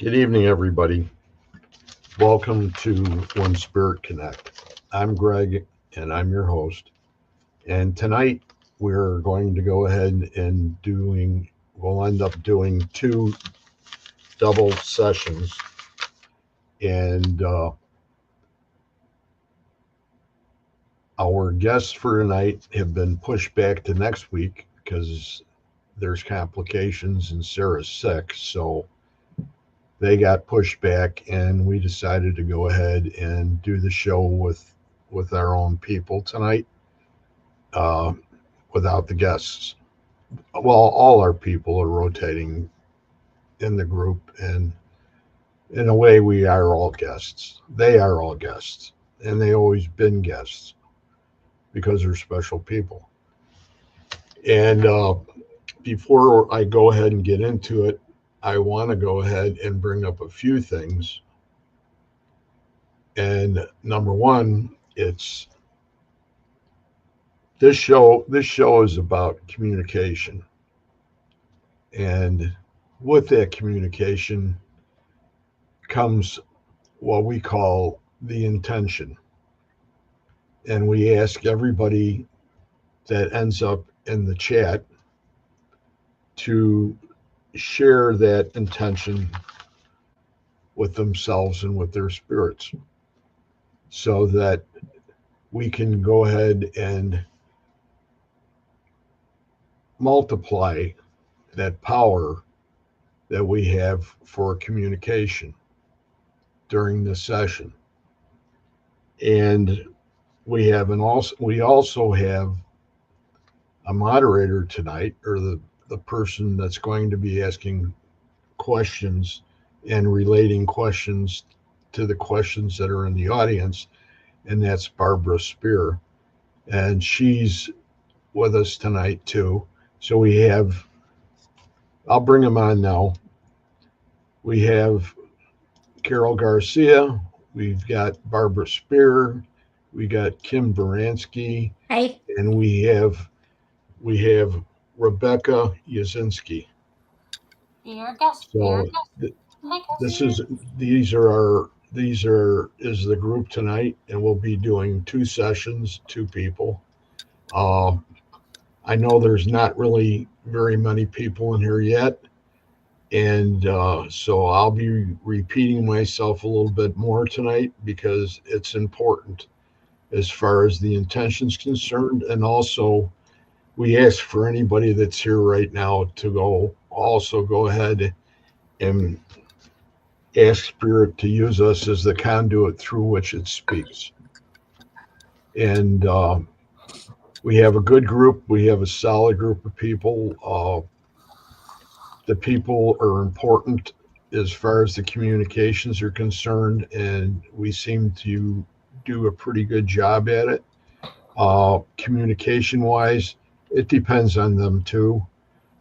Good evening, everybody. Welcome to One Spirit Connect. I'm Greg, and I'm your host. And tonight we're going to go ahead and we'll end up doing two double sessions. And our guests for tonight have been pushed back to next week because there's complications and Sarah's sick. So they got pushed back, and we decided to go ahead and do the show with our own people tonight, without the guests. Well, all our people are rotating in the group, and in a way, we are all guests. They are all guests, and they always been guests because they're special people. And before I go ahead and get into it, I want to go ahead and bring up a few things. And number one, it's this show is about communication. And with that communication comes what we call the intention. And we ask everybody that ends up in the chat to share that intention with themselves and with their spirits, so that we can go ahead and multiply that power that we have for communication during this session. And we also have a moderator tonight, or the person that's going to be asking questions and relating questions to the questions that are in the audience, and that's Barbara Spear. And she's with us tonight too. So I'll bring them on now. We have Carol Garcia, we've got Barbara Spear, we got Kim Baranski, Hi. and we have Rebecca Yazinski. Your guest. So these is the group tonight, and we'll be doing two sessions, two people. I know there's not really very many people in here yet, and so I'll be repeating myself a little bit more tonight because it's important as far as the intention's concerned. And also, we ask for anybody that's here right now to go ahead and ask Spirit to use us as the conduit through which it speaks. And we have a good group. We have a solid group of people. The people are important as far as the communications are concerned, and we seem to do a pretty good job at it. Communication-wise, it depends on them too,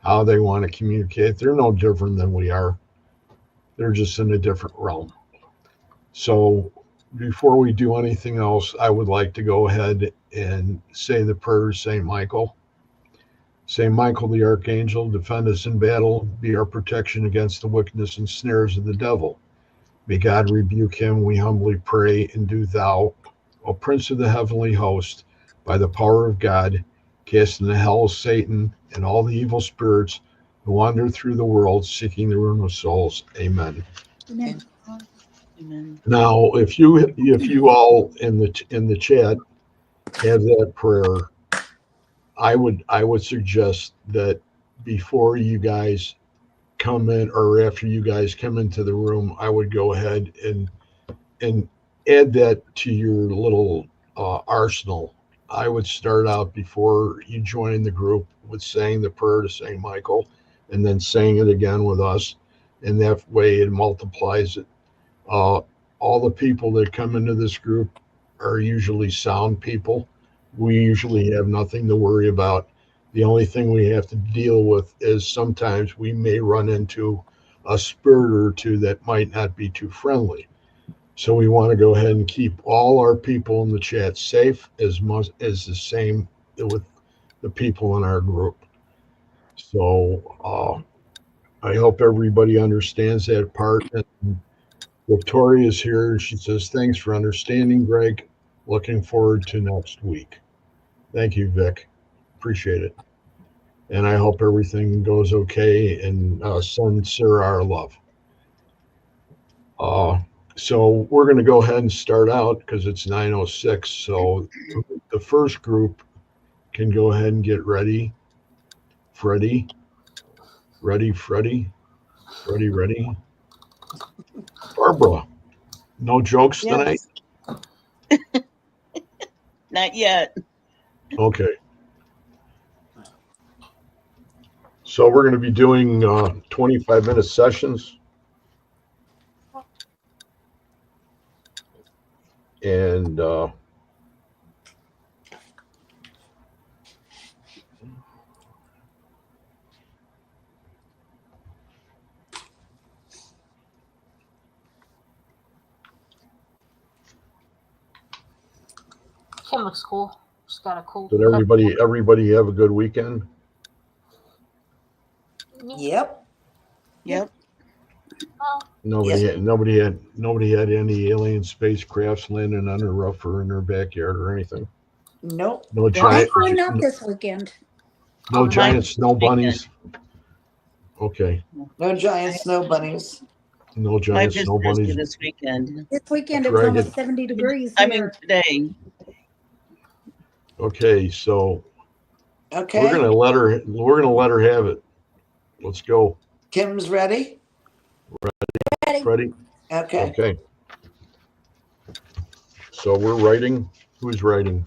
how they want to communicate. They're no different than we are. They're just in a different realm. So before we do anything else, I would like to go ahead and say the prayer to St. Michael. St. Michael the Archangel, defend us in battle, be our protection against the wickedness and snares of the devil. May God rebuke him, we humbly pray, and do thou, O Prince of the heavenly host, by the power of God, cast into hell Satan and all the evil spirits who wander through the world seeking the ruin of souls. Amen. Amen. Amen. Now, if you all in the chat have that prayer, I would suggest that before you guys come in, or after you guys come into the room, I would go ahead and add that to your little arsenal. I would start out before you join the group with saying the prayer to St. Michael, and then saying it again with us, and that way it multiplies it. All the people that come into this group are usually sound people. We usually have nothing to worry about. The only thing we have to deal with is sometimes we may run into a spirit or two that might not be too friendly. So we want to go ahead and keep all our people in the chat safe as much as the same with the people in our group. So I hope everybody understands that part. And Victoria's here. She says, thanks for understanding, Greg. Looking forward to next week. Thank you, Vic. Appreciate it. And I hope everything goes okay, and send Sarah our love. Uh, so we're going to go ahead and start out because it's 9:06. So the first group can go ahead and get ready. Freddie, ready, Freddie, ready. Barbara, no jokes tonight? Yes. Not yet. Okay. So we're going to be doing 25-minute sessions. And Kim looks cool. She's got a cool. did everybody have a good weekend? Yep. Yep. Well, Nobody had any alien spacecrafts landing on their roof or in their backyard or anything. Nope. No giant, Actually, not this weekend. no Oh, giant mine- snow bunnies. Okay, No giant snow bunnies. no My giant snow visitors bunnies. were this weekend. This weekend it was Drag almost it. 70 degrees I mean, here. today. Okay, so Okay. we're gonna let her have it. Let's go, Kim's ready. Ready? Freddie. Okay. Okay. So we're writing. Who's writing?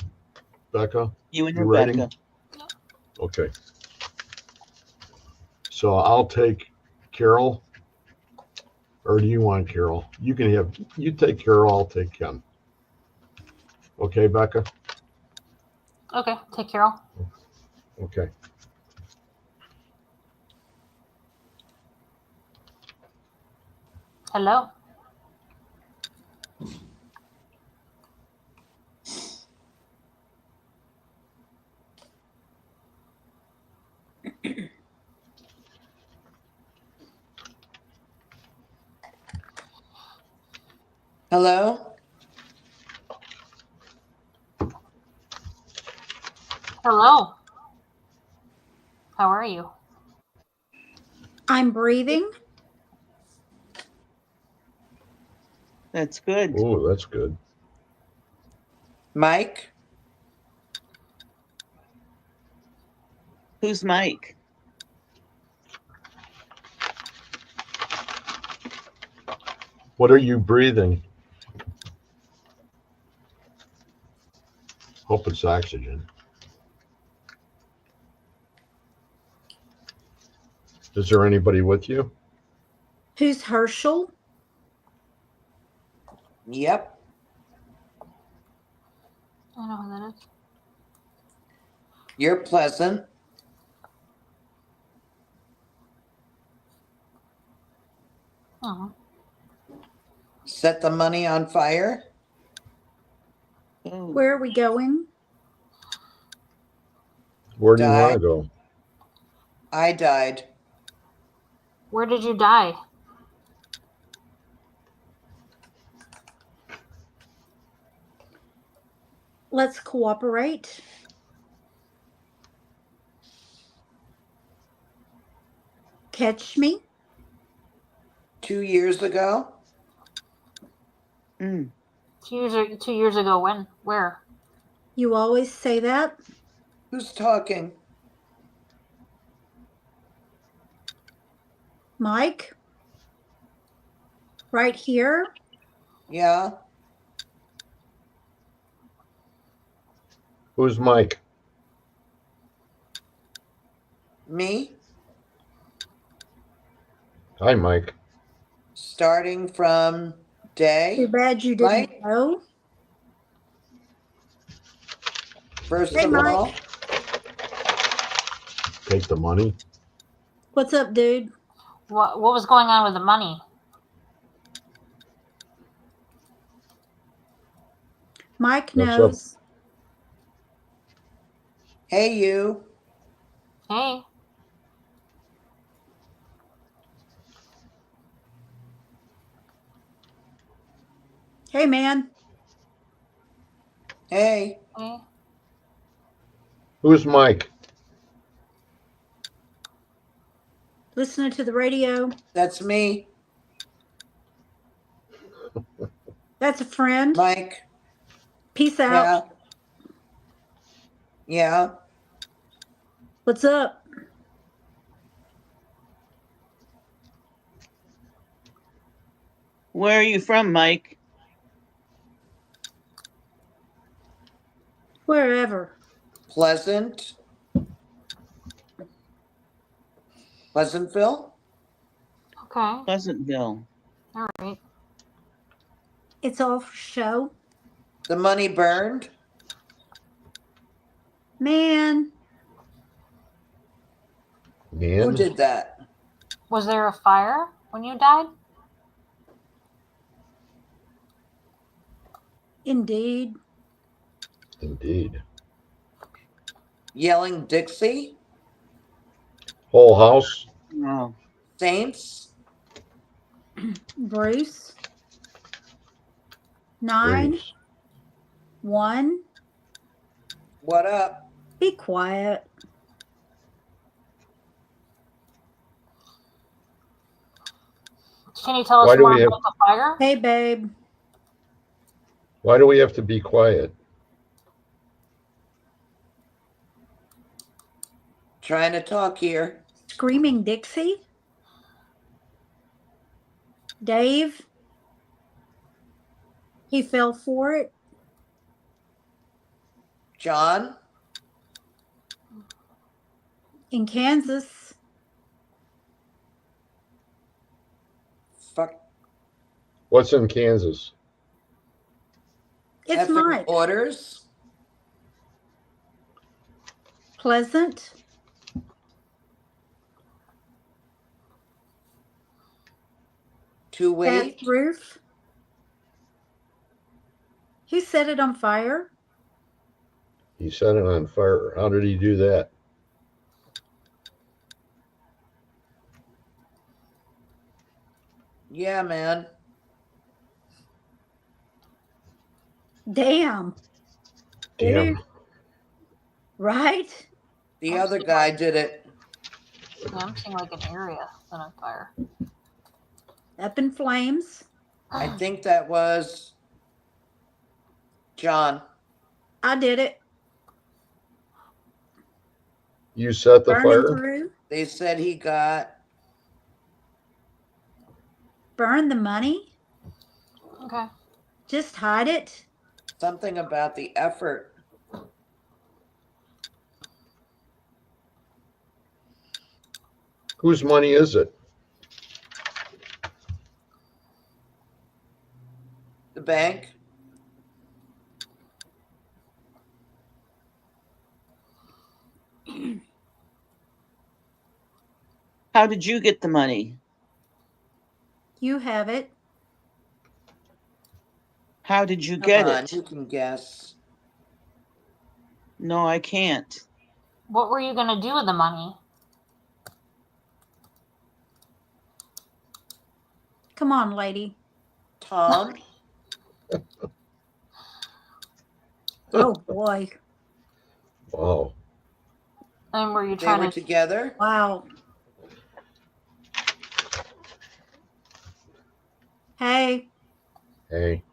Becca. You and You writing? Rebecca. Okay. So I'll take Carol. Or do you want Carol? You take Carol, I'll take Kim. Okay, Becca? okay, take Carol. Okay. Hello. Hello. Hello. How are you? I'm breathing. That's good. Oh, that's good. Mike. Who's Mike? What are you breathing? Hope it's oxygen. Is there anybody with you? Who's Herschel? Yep. I know who that is. You're pleasant. Oh, Set the money on fire. Oh, Where are we going? Where do you want Die. to go? I died. where did you die? Let's cooperate. Catch me. 2 years ago. mm. 2 years ago. When? Where? You always say that. Who's talking? Mike? Right here. Yeah. Who's Mike? Me. Hi, Mike. Starting from day. Too bad you didn't Mike? know. First Hey, of Mike. all. Take the money. What's up, dude? What was going on with the money? Mike What's up? knows. Hey, you. Hey. Hey, man. Hey, Okay. Who's Mike? Listening to the radio. that's me, That's a friend. Mike. Peace out. Yeah. Yeah. What's up? Where are you from, Mike? Wherever. Pleasantville? Okay. Pleasantville. All right. It's all for show. The money burned? Man, Who Man? did that? Was there a fire when you died? indeed. Indeed. Yelling Dixie? Whole house? Oh, Saints? Bruce. 9, Bruce. 1. What up? Be quiet. Can you tell us Why do more we have- about the fire? Hey, babe. Why do we have to be quiet? Trying to talk here. Screaming Dixie. Dave. He fell for it. John? In Kansas. Fuck. What's in Kansas? It's Effing Mike. orders? Pleasant. To wait? Thatched roof. He set it on fire. He set it on fire. How did he do that? Yeah, man. Damn. Damn. Dude. Right? The other guy did it. Yeah, I'm seeing like an area set on fire. Up in flames. I think that was John. I did it. You set the Burning fire? through. They said he got Burn the money. Okay. Just hide it. something about the effort. Whose money is it? The bank? how did you get the money? You have it. How did you Come get on, it? you can guess. No, I can't. What were you gonna do with the money? Come on, lady. Tom? Oh, boy. Wow. And were you They trying were to? together? Wow. Hey, Hey.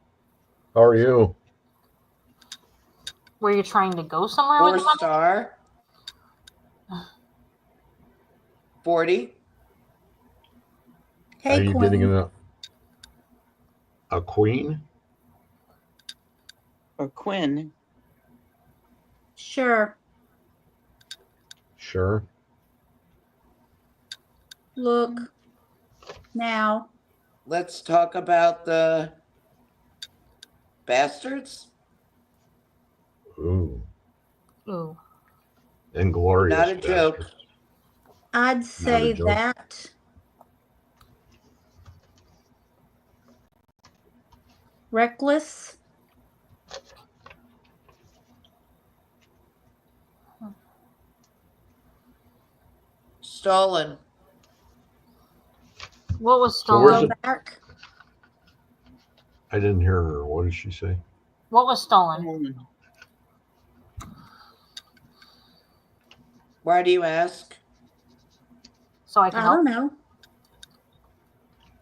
How are you? Were you trying to go somewhere with the money? 4-star? 40? hey, Are you getting Queen. a queen? Or Quinn? Sure. Sure. Look. Now. Let's talk about the bastards? Ooh. Ooh. Inglorious. Not a joke. bastards. I'd say joke. that. Reckless. Stolen. What was So where's stolen? Go it- back. I didn't hear her. What did she say? What was stolen? Um, Why do you ask? So I can I help. don't know.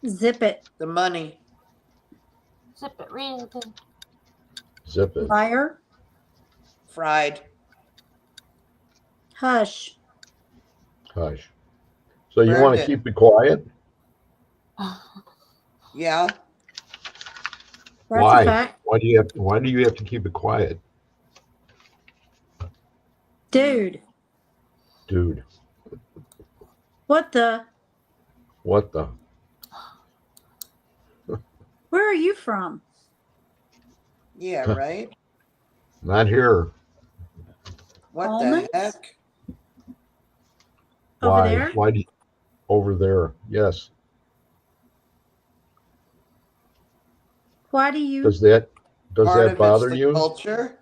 Zip it. The money. Zip it real good. Zip it. Liar. Fried. Hush. Hush. So you Burned want to it. keep it quiet? Yeah. That's Why? a fact. Why do you have to keep it quiet? Dude. Dude, What the? what the? Where are you from? Yeah, right? Not here. What Almonds? the heck? Over Why? there? Why do you, over there? Yes. Why do you? Does that Part of it's bother the you? culture.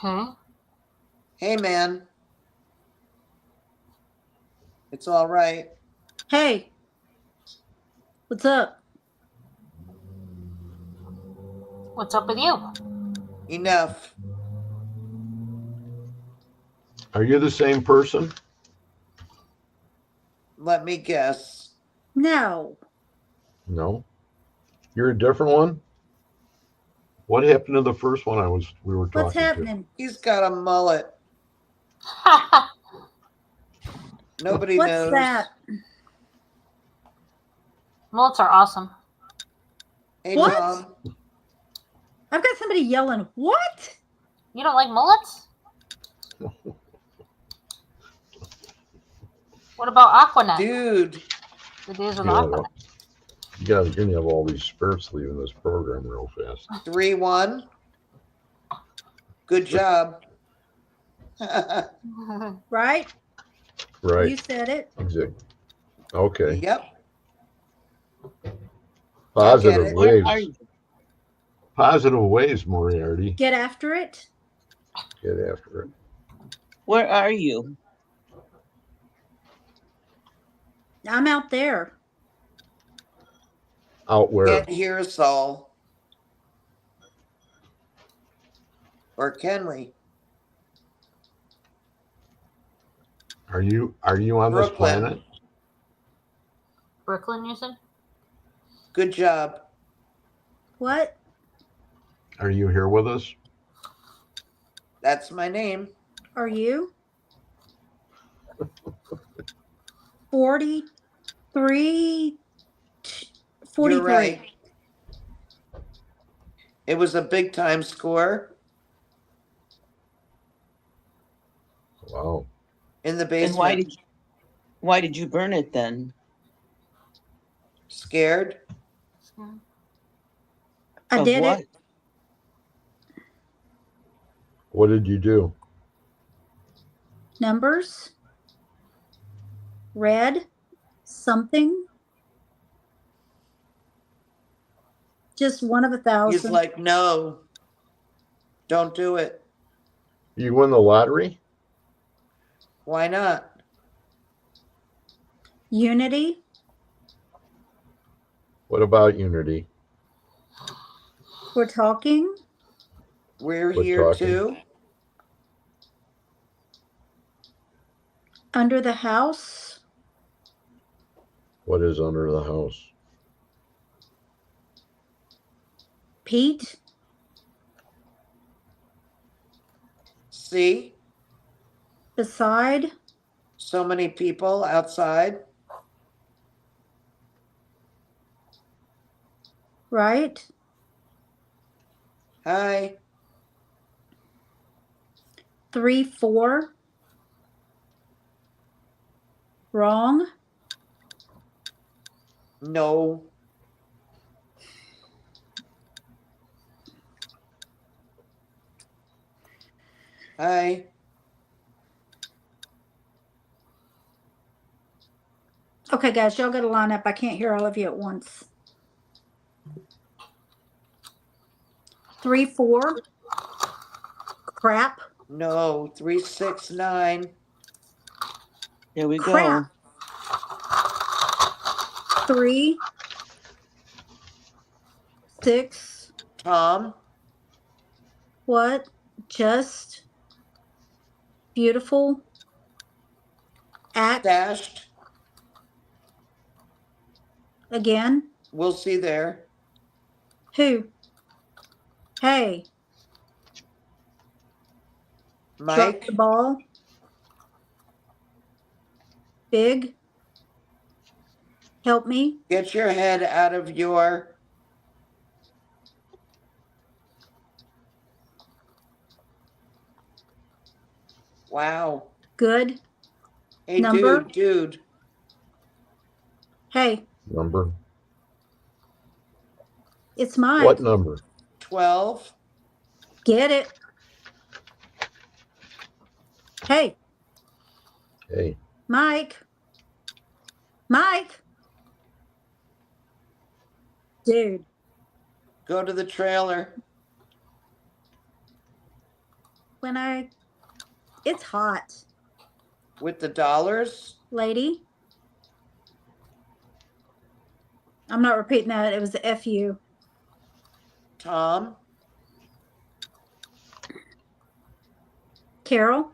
Okay. Hey, man. It's all right. Hey. What's up? What's up with you? Enough. Are you the same person? Let me guess. No. No. You're a different one? What happened to the first one we were talking What's happening? He's got a mullet. Nobody What's knows. that? Mullets are awesome. Hey, What? Tom. I've got somebody yelling. What? You don't like mullets? What about Aquanet? Dude. The days of to? Aquanet. You're gonna have all these spirits leaving this program real fast. 3-1. Good job. Right? Right. You said it. Exactly. Okay. Yep. Positive it. Where are waves. you? Positive waves, Moriarty. Get after it. Get after it. Where are you? I'm out there. Out where? Can't hear us all. Or can we? Are you on this Brooklyn. planet? Brooklyn, you said? Good job. What? Are you here with us? That's my name. Are you? 43. 43. You're right. It was a big time score Wow. in the And basement. why did you burn it then? Scared? I Of did what? it. What did you do? Numbers. Red. Something. Just one of He's 1,000. like, no, don't do it. You win the lottery? Why not? Unity. What about Unity? We're talking. We're We're here talking. too. Under the house. What is under the house? Pete. See? Beside. So many people outside. Right. Hi. 3, 4. Wrong. No. Hi. Okay, guys, y'all got to line up. I can't hear all of you at once. 3, 4. Crap. No. 369. There we Crap. go. 3. 6. Tom, What? Just beautiful act dashed. again? We'll see there. Who? Hey, drop Mike, the ball. Big. Help me. get your head out of your. Wow. Good. Hey, Number? dude. Hey, Number? it's Mike. What number? 12. Get it. Hey, Hey, Mike. Mike. Dude, Go to the trailer. it's hot, With the dollars. lady. I'm not repeating that. It was the FU. Tom, Carol.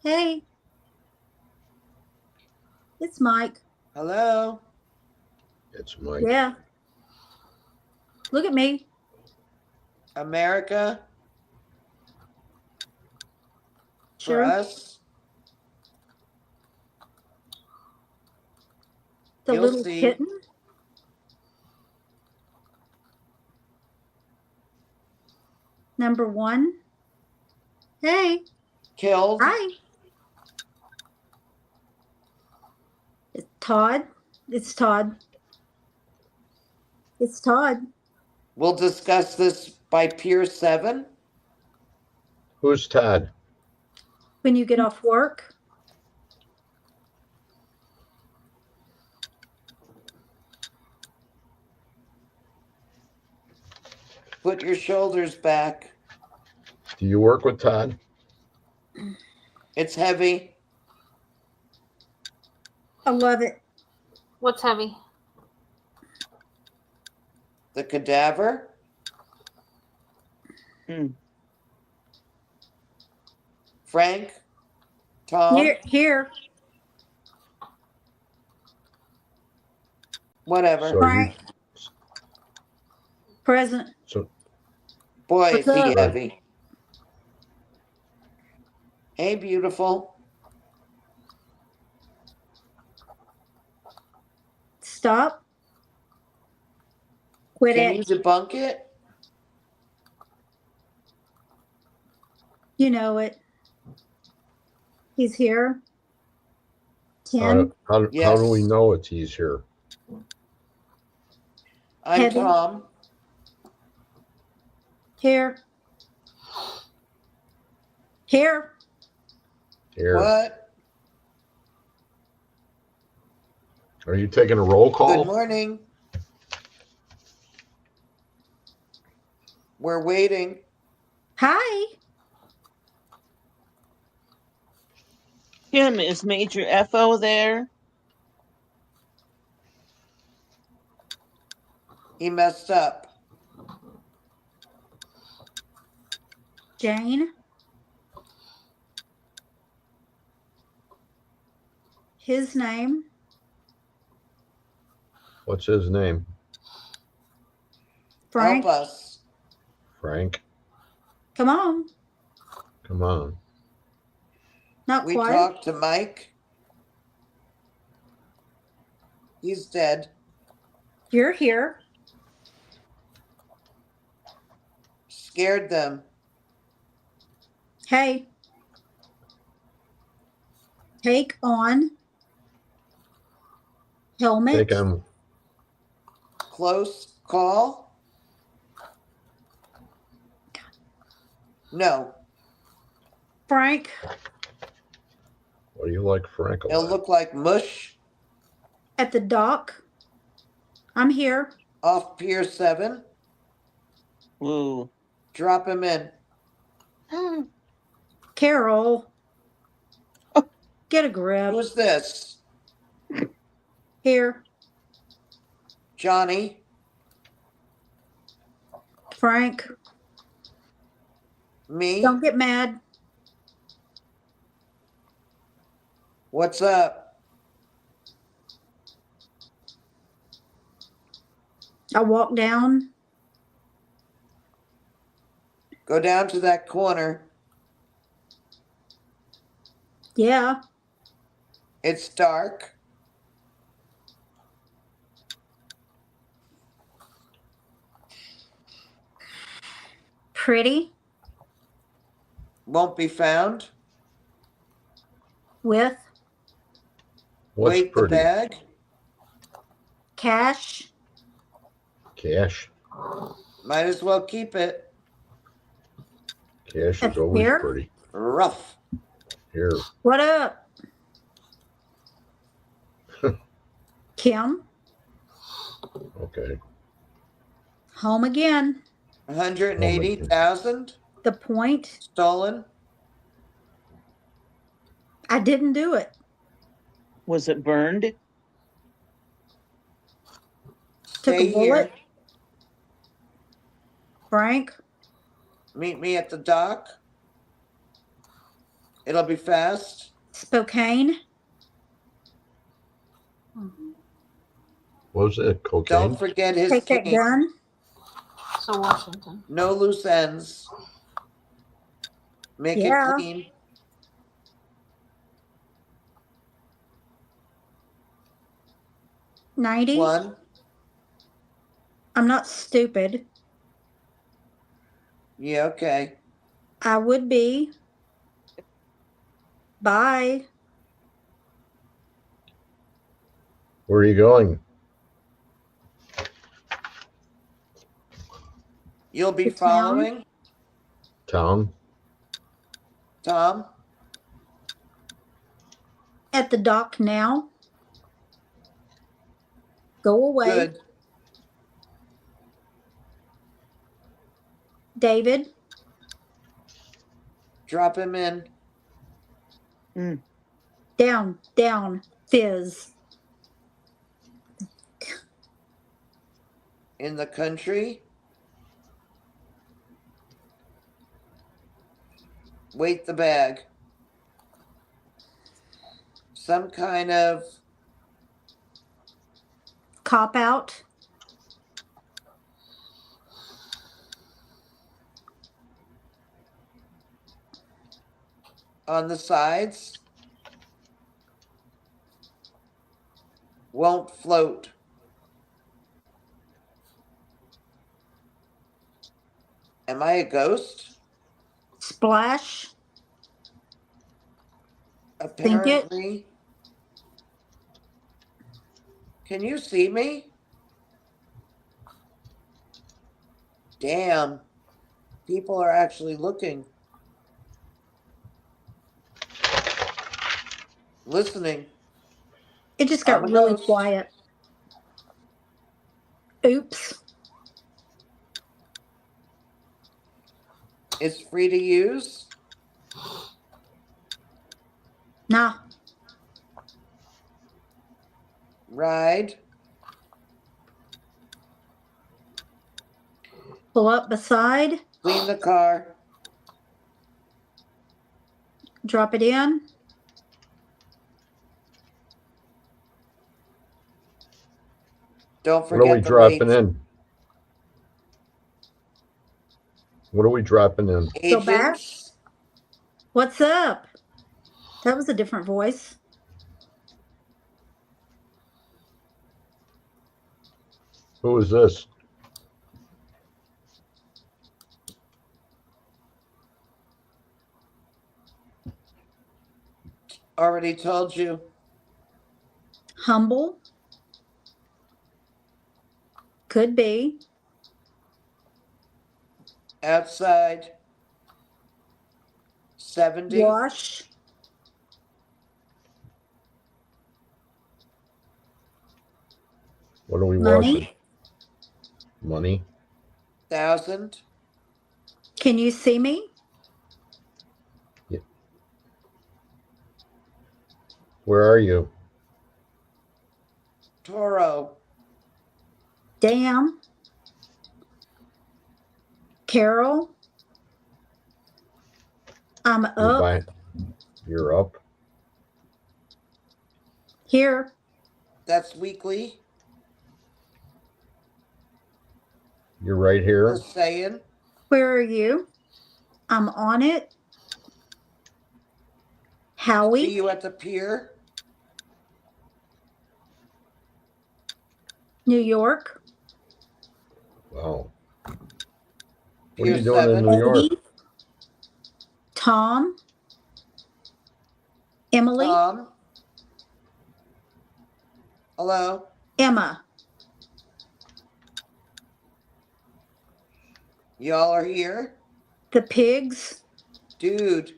Hey, it's Mike. hello. it's Mike. Yeah. Look at me. America, for Sure. us. The You'll little see. kitten. Number 1. Hey, Killed. hi. It's Todd. It's Todd. It's Todd. We'll discuss this by Pier 7. Who's Todd? When you get off work. Put your shoulders back. Do you work with Todd? It's heavy. I love it. What's heavy? The cadaver. Hmm. Frank. Tom. Here. Whatever. So Frank. Present. so Boy, What's is he up? heavy. Hey, beautiful. Stop. Quit Can it. you debunk it? You know it. He's here. how, 10. how Yes. do we know he's here? I'm Heavy. Tom. Here. Here. Here. What? Are you taking a roll Good call? morning. We're waiting. Hi. Kim, is Major FO there? He messed up. Jane. His name. What's his name? Frank. Help us. Frank. Come on. Come on. Not We quite. talked to Mike. He's dead. You're here. Scared them. Hey. Take on helmet. Take him. Close call. No. Frank. What do you like Frank a It'll lot? look like mush At the dock. I'm here. off Pier 7. Woo. Drop him in. Carol. Get a grip. Who's this? Here. Johnny, Frank, me, don't get mad. what's up? I walk down. Go down to that corner. Yeah. It's dark. Pretty Won't be found. with What's Wait the pretty? bag. cash. Cash. Might as well keep it. Cash is That's always fair. pretty. Rough. Here. What up? Kim, Okay. home again. 180,000 The point, stolen. I didn't do it. Was it burned? Took a Stay here. bullet. Frank, Meet me at the dock. It'll be fast. Spokane, What was that? Cocaine? Don't forget his take that cane. gun. So Washington. No loose ends. Make Yeah. it clean. $90. One. I'm not stupid. Yeah, okay. I would be. Bye. Where are you going? You'll be The town. following, Town? Tom. At the dock now. Go away. Good. David, Drop him in. down, fizz. In the country. Weight the bag. Some kind of Cop out. on the sides. Won't float. Am I a ghost? Splash. Apparently. Can you see me? Damn. People are actually looking. Listening. It just got I'm a really ghost. quiet. Oops. It's free to use. Nah. Ride. Pull up beside. Clean the car. Drop it in. Don't What are we forget the dropping weights. in? What are we dropping in? Go back. Agents. What's up? That was a different voice. Who is this? Already told you. Humble. Could be. Outside. 70. Wash. What are we Money. washing? Money? 1,000. Can you see me? Where are you? Toro. Dam. Carol. I'm You're up by, you're up. here. That's weekly. You're right here. Just saying. Where are you? I'm on it. See Howie. you at the pier. New York. Wow. What are Pier you doing in 7. New York? Eddie. Tom. Emily. Tom. Hello. Emma. Y'all are here? The pigs. Dude.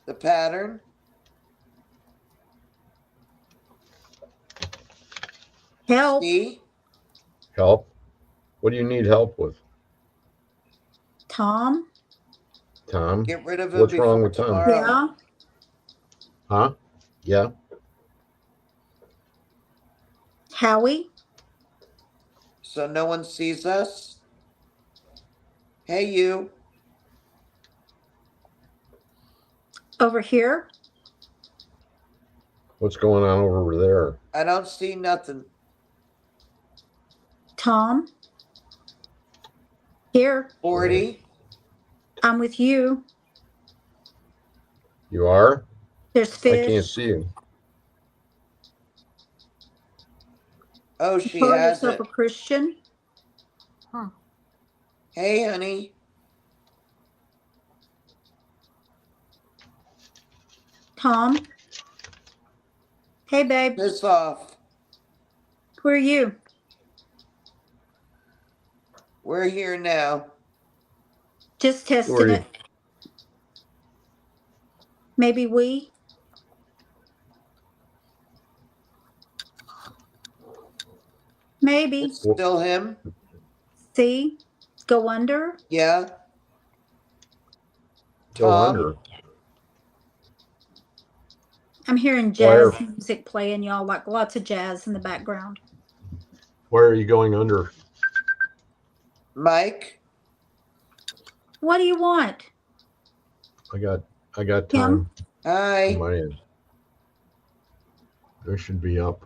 The pattern. Help. See? Help? What do you need help with, Tom. Tom? Get rid of him What's before wrong with Tom? tomorrow. Yeah. Huh? Yeah. Howie. So no one sees us. Hey, you. Over here. What's going on over there? I don't see nothing. Tom. Here. 40. I'm with you. You are? There's I can't fish. see you. Oh, You she call has yourself it. a Christian. Hey, honey. Tom. Hey, babe. Piss off. Where are you? We're here now. Just Who are testing you? it. Maybe we. Maybe. It's still him. See? Go under. Yeah. Go Tom. under. I'm hearing Where? jazz music playing, y'all, like lots of jazz in the background. Where are you going under? Mike. What do you want? I got Kim? time on Hi. my end. There should be up.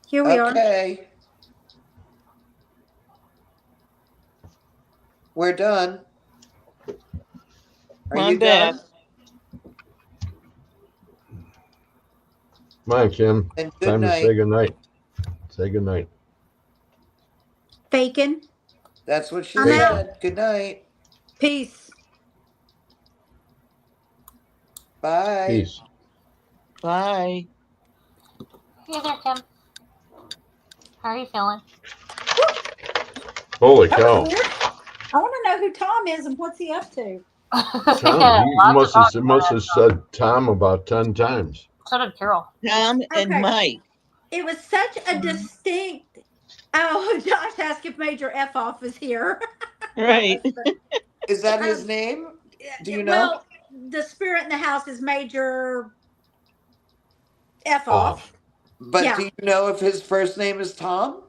Here we are. Okay. We're done. Are I'm you back. done? Come on, Kim. And good Time to night. say goodnight. Say goodnight. Faking. That's what she I'm out. said. Good night. Peace. Bye. Peace. Bye. Hey there, Kim. How are you feeling? Holy That cow. was weird. I want to know who Tom is and what's he up to. Tom, you must have said Tom about 10 times. So did Carol. Tom and Okay. Mike. It was such a distinct. Oh, Josh asked if Major F off is here. Right. Is that his name? Do you know? Well, the spirit in the house is Major F off. But yeah. do you know if his first name is Tom?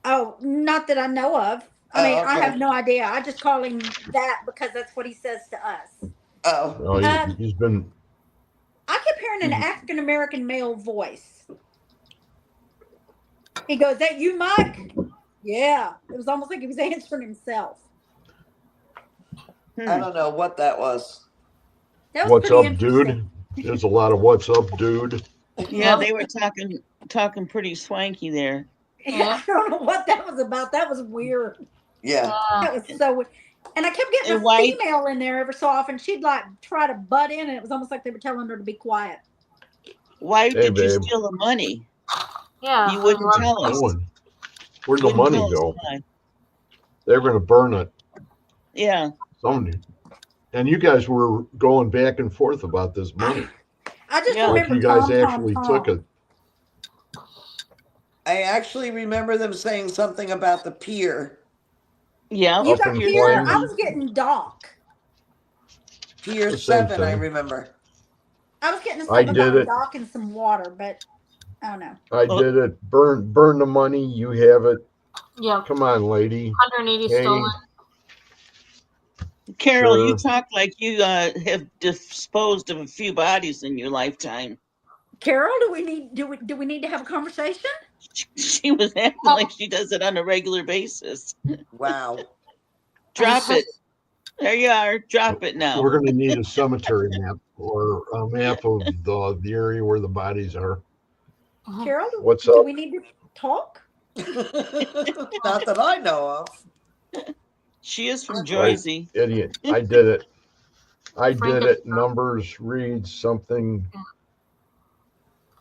Oh, not that I know of. I mean, I okay. have no idea. I just call him that because that's what he says to us. Oh. Well, he's been. I kept hearing an African American male voice. He goes, "That you, Mike?" Yeah. It was almost like he was answering himself. I don't know what that was. That was What's pretty up, interesting. dude? There's a lot of what's up, dude. Yeah, they were talking pretty swanky there. Yeah, I don't know what that was about. That was weird. Yeah. That was so weird. And I kept getting And a White- female in there every so often. She'd like try to butt in, and it was almost like they were telling her to be quiet. Why Hey, did you babe. steal the money? Yeah. You wouldn't love tell us. Going. Where'd the Wouldn't money tell us go? why. They're going to burn it. Yeah. Somebody. And you guys were going back and forth about this money. I just Yeah. Like remember you guys Tom, actually took it. I actually remember them saying something about the pier. Yeah. You Up got in here. I flames. was getting dock. Pier The same 7, I thing. remember. I was getting I something did about it. dock and some water, but Oh no. I did it. Burn the money. You have it. Yep. Come on, lady. 180 Hey, stolen. Carol, you Sure. talk like you have disposed of a few bodies in your lifetime. Carol, do we need to have a conversation? She was acting like she does it on a regular basis. Wow. Drop it. There you are. Drop it now. We're going to need a cemetery map or a map of the area where the bodies are. Carol, What's do up? we need to talk? Not that I know of. She is from Right, Jersey. idiot. I did it. I did Frank it. Numbers, read something.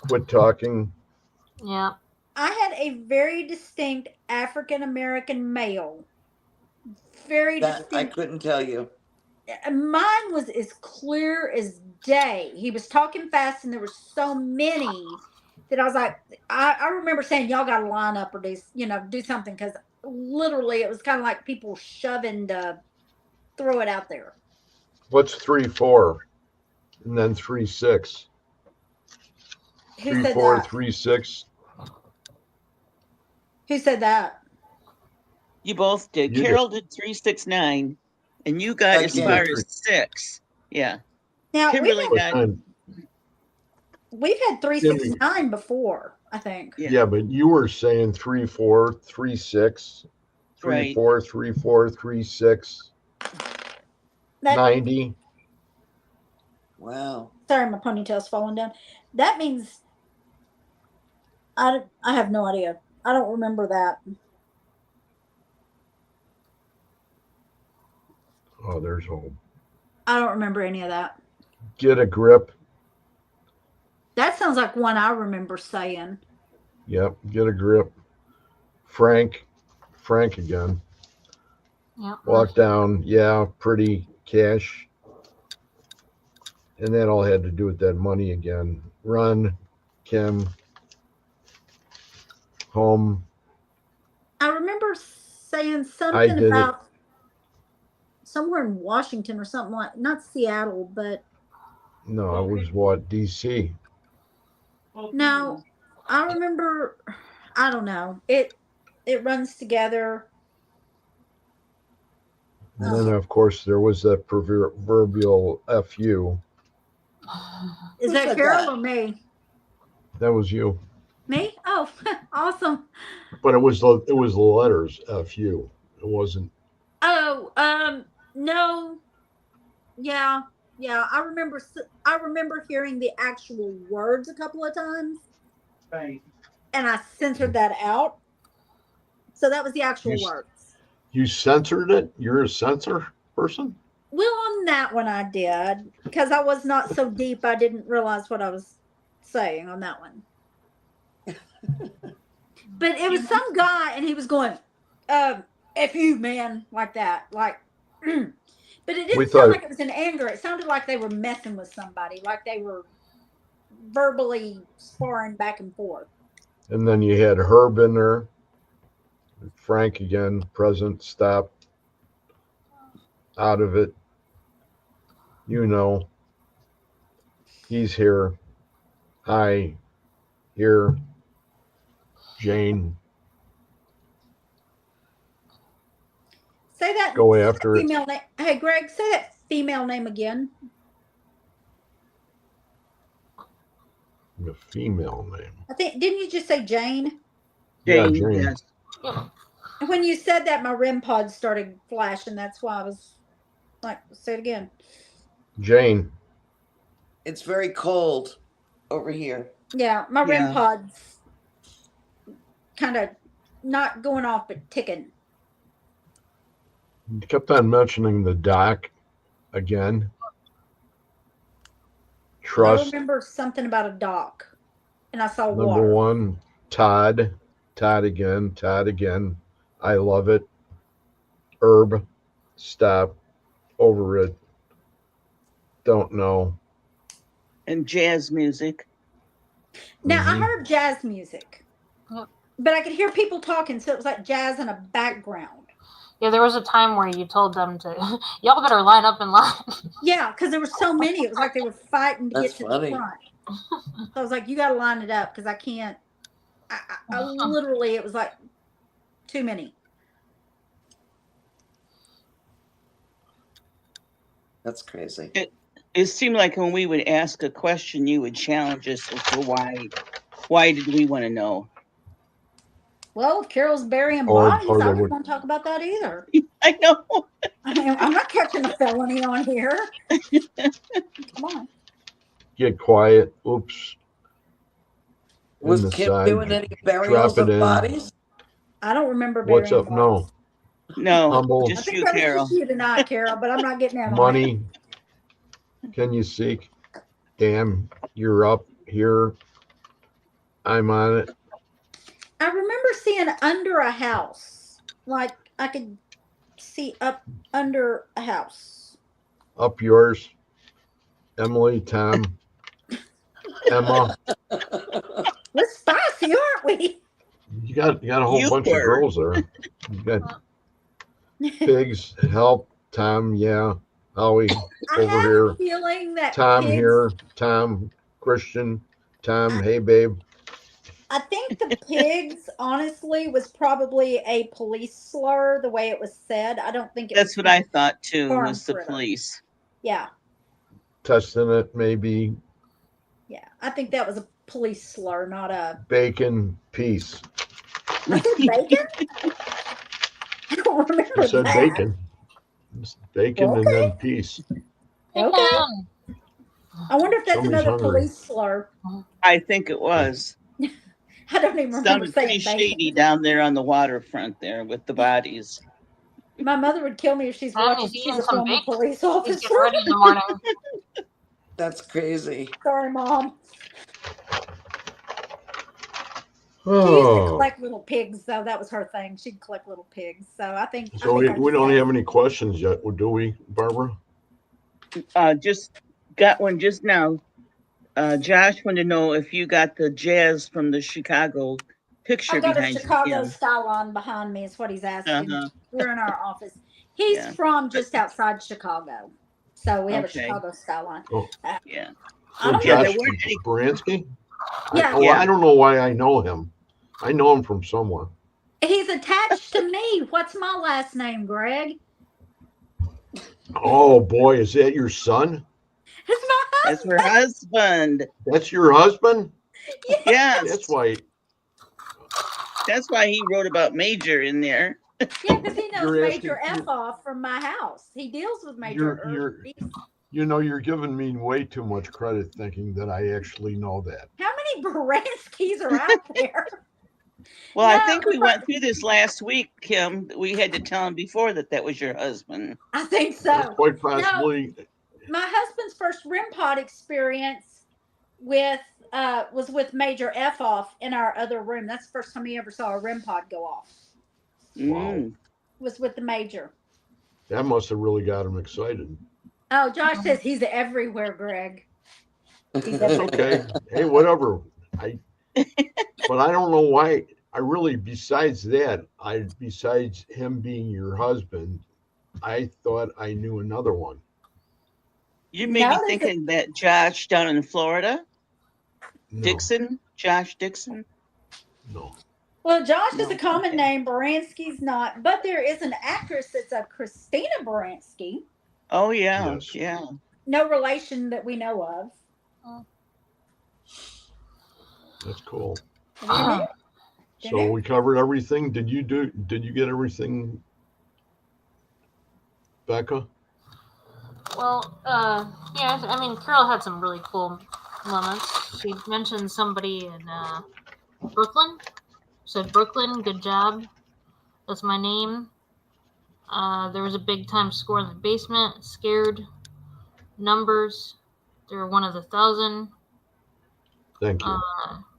Quit talking. Yeah. I had a very distinct African American male. Very That I distinct. couldn't tell you. Mine was as clear as day. He was talking fast, and there were so many that I was like, I remember saying, "Y'all got to line up or do something," because literally it was kind of like people shoving to throw it out there. What's 3-4? And then 3-6. Who 3-4, said that? 3-6. Who said that? You both did. You Carol did 369, and you got as Again. far as 6. Yeah. Now Kimberly got. we've had 369 before, I think. Yeah, but you were saying 3-4, 3-6, 3-4, Right. 3-4, 3-6, That 90. Wow. sorry, my ponytail's falling down. That means I have no idea. I don't remember that. Oh, there's hope. I don't remember any of that. Get a grip. That sounds like one I remember saying. Yep, get a grip. Frank again. Yep. Walk down. Yeah, pretty cash. And that all had to do with that money again. Run, Kim. Home. I remember saying I something did it. about somewhere in Washington or something like, not Seattle, but No, it was what? DC. no, I remember. I don't know. It runs together. And then, of course, there was that proverbial FU. Is Who that said Carol that? or me? That was you. Me? Oh, awesome. But it was the letters FU. It wasn't. Oh, no. Yeah. I remember hearing the actual words a couple of times. Right. And I censored that out. So that was the actual words. You censored it? You're a censor person? Well, on that one I did, because I was not so deep. I didn't realize what I was saying on that one. But it was some guy, and he was going, "F you, man," like that, like. But it didn't sound like it was in anger. It sounded like they were messing with somebody, like they were verbally sparring back and forth. And then you had Herb in there. Frank again, present, stop. Out of it. You know. He's here. Hi. Here. Jane. Say that. Go after it. Female name. Hey, Greg, say that female name again. The female name. I think, didn't you just say Jane? Yeah, Jane, Jane. yes. When you said that, my REM pod started flashing. That's why I was like, say it again. Jane. It's very cold over here. Yeah, my REM Yeah. pod's kind of not going off, but ticking. You kept on mentioning the doc again. I Trust. remember something about a dock, and I saw Number water. 1. Todd. Todd again. I love it. Herb. Stop. Over it. Don't know. And jazz music. Now, I Mhm. heard jazz music, Yep. but I could hear people talking, so it was like jazz in a background. Yeah, there was a time where you told them to, y'all better line up in line. Yeah, because there were so many. It was like they were fighting to That's get to funny. the front. So I was like, you got to line it up because I can't. I literally, it was like too many. That's crazy. It seemed like when we would ask a question, you would challenge us as to why did we want to know? Well, if Carol's burying Or bodies, they I wouldn't would- want to talk about that either. I know. I mean, I'm not catching a felony on here. Come on. Get quiet. Oops. Was the Kim side, doing any burials drop it of in. bodies? I don't remember What's burying up? No. bodies. No, Humble. I just think you, that was Carol. just you tonight, Carol, but I'm not getting out on Money. Can you seek? Damn, you're up here. I'm on it. that. I remember seeing under a house. Like I could see up under a house. Up yours. Emily, Tom, Emma. We're spicy, aren't we? You got a whole You bunch were. of girls there. You got pigs, help, Tom, yeah. Howie I over have here. a feeling that Tom pigs, here. Tom, Christian, Tom, hey babe. I think the pigs, honestly, was probably a police slur the way it was said. I don't think it That's was what I thought too, farm was the critter. police. Yeah, Testing it, maybe. yeah. I think that was a police slur, not a. Bacon, peace. I said bacon. I don't remember You said that. bacon. It's bacon and Okay. then peace. Okay. I wonder if that's Somebody's another hungry. police slur. I think it was. I don't even remember Sounded saying pretty bacon. shady down there on the waterfront there with the bodies. My mother would kill me if she's watching. He's She's eating a some former bacon. police He's officer. getting ready in the morning. That's crazy. Sorry, Mom. She used to Oh. collect little pigs, though. That was her thing. She'd collect little pigs. So I think. So we don't have any questions yet, do we, Barbara? Just got one just now. Josh wanted to know if you got the jazz from the Chicago picture I got a behind Chicago you. stylon behind me. Is what he's asking. Uh-huh. We're in our office. He's Yeah. from just outside Chicago, so we have Okay. a Chicago skyline. Oh. Yeah. I So don't Yeah, know. there Josh weren't any. Baranski? Yeah. I don't know why I know him. I know him from somewhere. He's attached to me. What's my last name, Greg? Oh boy, is that your son? It's my That's husband. her husband. That's your husband? Yes. That's why That's why he wrote about Major in there. Yeah, because he knows You're Major asking- F off from my house. He deals with Major. you're giving me way too much credit thinking that I actually know that. How many Baranskis are out there? Well, I No, think we but- went through this last week, Kim. We had to tell him before that was your husband. I think so. Quite possibly. My husband's first REM pod experience with was with Major F off in our other room. That's the first time he ever saw a REM pod go off. Wow. Was with the Major. That must have really got him excited. Oh, Josh says he's everywhere, Greg. He's That's everywhere. okay. Hey, whatever. But I don't know why. I really, besides him being your husband, I thought I knew another one. You may be thinking that Josh down in Florida, No, Dixon, Josh Dixon. no. Well, Josh is No, a common okay. name. Baranski's not, but there is an actress that's a Christina Baranski. Oh yeah, Yes. yeah. No relation that we know of. That's cool. Mhm. So we covered everything. Did you get everything, Becca? Well, yeah, I mean, Carol had some really cool moments. She mentioned somebody in Brooklyn. Said, Brooklyn, good job. That's my name. There was a big time score in the basement. Scared. Numbers. They were one of the 1,000. Thank you.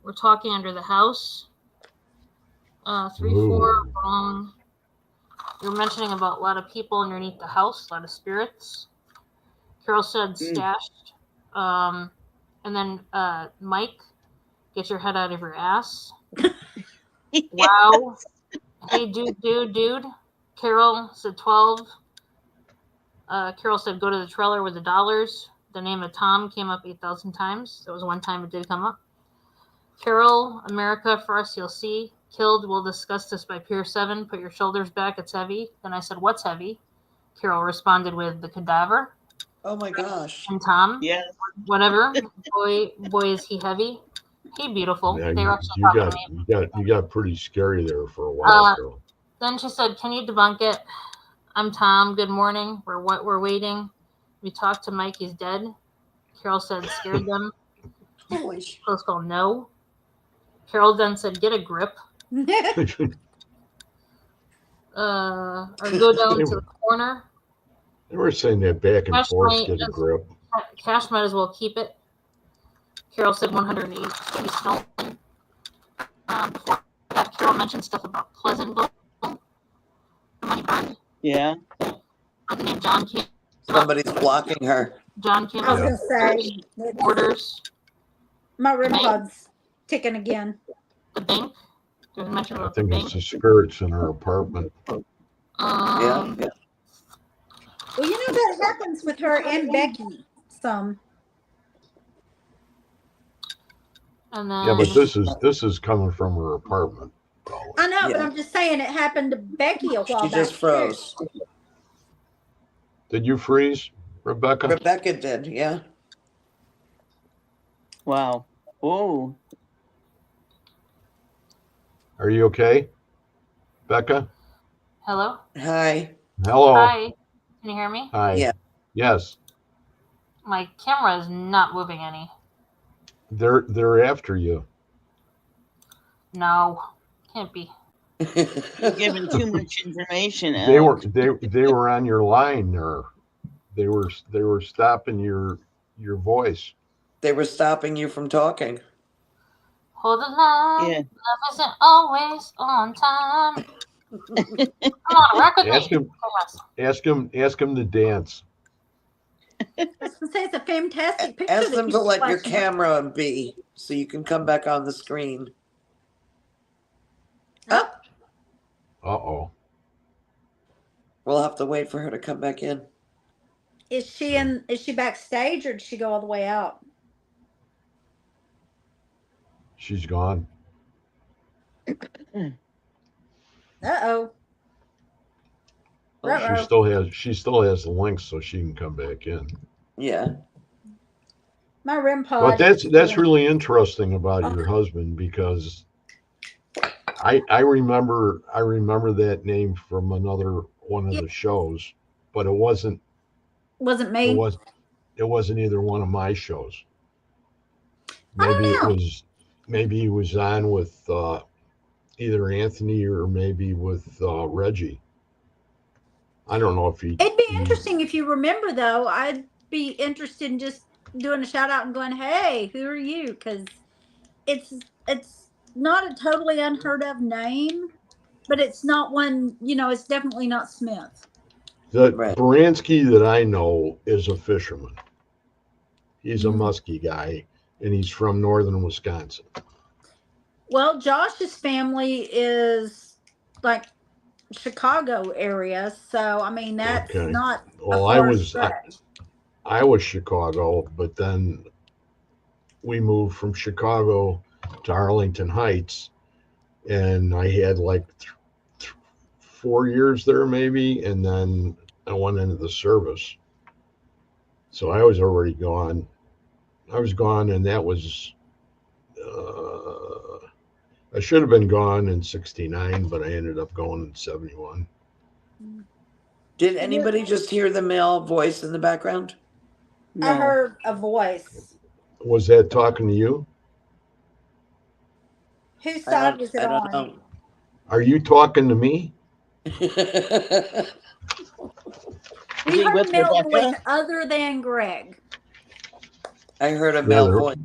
We're talking under the house. 3, Ooh. 4, wrong. You were mentioning about a lot of people underneath the house, a lot of spirits. Carol said stashed. And then Mike, get your head out of your ass. Wow. Hey, dude. Carol said 12. Carol said go to the trailer with the dollars. The name of Tom came up 8,000 times. There was one time it did come up. Carol, America First, You'll See. Killed, We'll Discuss This by Pier 7. Put your shoulders back, it's heavy. Then I said, what's heavy? Carol responded with the cadaver. Oh my gosh. And Tom, Yes. whatever. Boy, is he heavy. He beautiful. Yeah, They were actually you talking got to me. you got pretty scary there for a while, girl. Then she said, can you debunk it? I'm Tom. Good morning. We're waiting. We talked to Mike. He's dead. Carol said, scared them. Holy sh- Close call, no. Carol then said, get a grip. Or go down to the corner. They were saying that back and forth, get a grip. Cash might as well keep it. Carol said 108. He's stolen. Before that, Carol mentioned stuff about Pleasantville. The money burned. Yeah. The name John came. Somebody's blocking her. John came I was up. gonna say Orders. my REM pod's ticking again. The bank. There's a mention I about the think bank. it's the spirits in her apartment. Yeah. Well, you know that happens with her and Becky. Some. And then Yeah, but this is coming from her apartment. I know, but Yeah. I'm just saying it happened to Becky a while She back. just froze. Did you freeze, Rebecca? Rebecca did, yeah. Wow. Oh. Are you okay, Becca? hello. Hi. Hello. Hi. Can you hear me? Hi. Yeah. Yes. My camera is not moving any. They're after you. No, can't be. You're giving too much information out. They were on your line there. They were stopping your voice. They were stopping you from talking. Hold the line. Yeah. Love isn't always on time. Come on, work with Ask me. him ask him to dance. I was gonna say it's a fantastic picture. Ask that them you to let your flashed up. camera be so you can come back on the screen. Up. Uh-oh. We'll have to wait for her to come back in. Is she backstage or did she go all the way out? She's gone. Uh-oh. She still has the link so she can come back in. Yeah. My REM pod. But that's really interesting about your husband, because I remember that name from another one of the shows, but it wasn't me. it wasn't either one of my shows. I don't know. Maybe he was on with either Anthony or maybe with Reggie. I don't know if he. It'd be interesting if you remember, though. I'd be interested in just doing a shout out and going, "Hey, who are you?" Because it's not a totally unheard of name, but it's not one. It's definitely not Smith. The Right. Baranski that I know is a fisherman. He's a Mhm. muskie guy, and he's from northern Wisconsin. Well, Josh's family is like Chicago area, so I mean that's Okay. not Well, a far stretch. I was Chicago, but then we moved from Chicago to Arlington Heights, and I had like 4 years there maybe, and then I went into the service. So I was already gone. I was gone, and that was I should have been gone in '69, but I ended up going in '71. Did anybody just hear the male voice in the background? I No. heard a voice. Was that talking to you? Whose I side was it on? don't Are you talking to me? know. We Is he heard a with male Rebecca? voice other than Greg. I heard a male voice.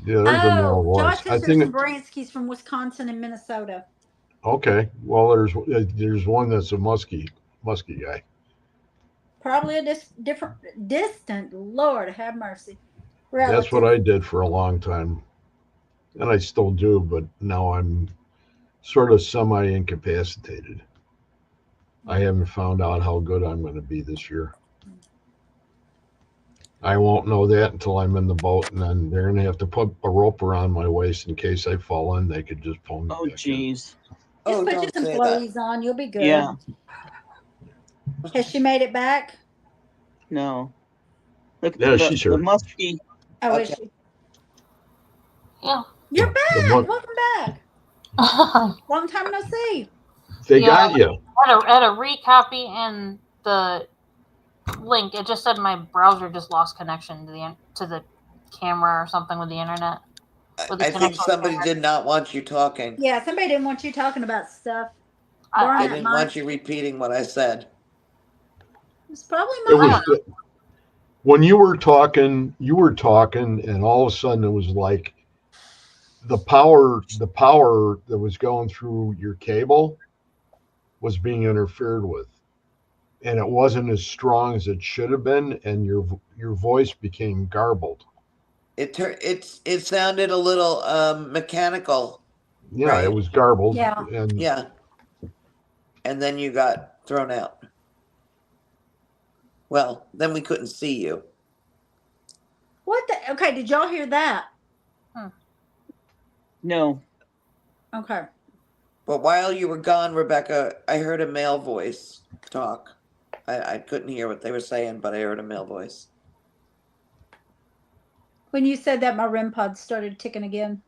Yeah, there's a male voice. Josh I says think there's some Bransky's from Wisconsin and Minnesota. okay. Well, there's one that's a muskie guy. Probably a distant. Lord have mercy. That's what I did for a long time, and I still do, but now I'm sort of semi-incapacitated. I haven't found out how good I'm going to be this year. I won't know that until I'm in the boat, and then they're gonna have to put a rope around my waist in case I fall in. They could just pull me Oh, back in. geez. Just Oh, put you don't some say that. floaties on. You'll be good. Yeah. Has she made it back? No. Look, Yeah, she's the here. muskie. Oh, is Okay. she? Yeah. You're The back. mon- Welcome back. Long time no see. They Yeah. got you. At a recopy and the link, it just said my browser just lost connection to the camera or something with the internet. With the I think connection somebody camera. did not want you talking. Yeah, somebody didn't want you talking about stuff. I They Darn it, didn't Mike. want you repeating what I said. It's probably It Mike. was when you were talking, and all of a sudden it was like the power that was going through your cable was being interfered with, and it wasn't as strong as it should have been, and your voice became garbled. It sounded a little mechanical. Yeah, Right. it was garbled. Yeah. And Yeah. And then you got thrown out. Well, then we couldn't see you. What the? Okay, did y'all hear that? No. Okay. But while you were gone, Rebecca, I heard a male voice talk. I couldn't hear what they were saying, but I heard a male voice. When you said that, my REM pod started ticking again.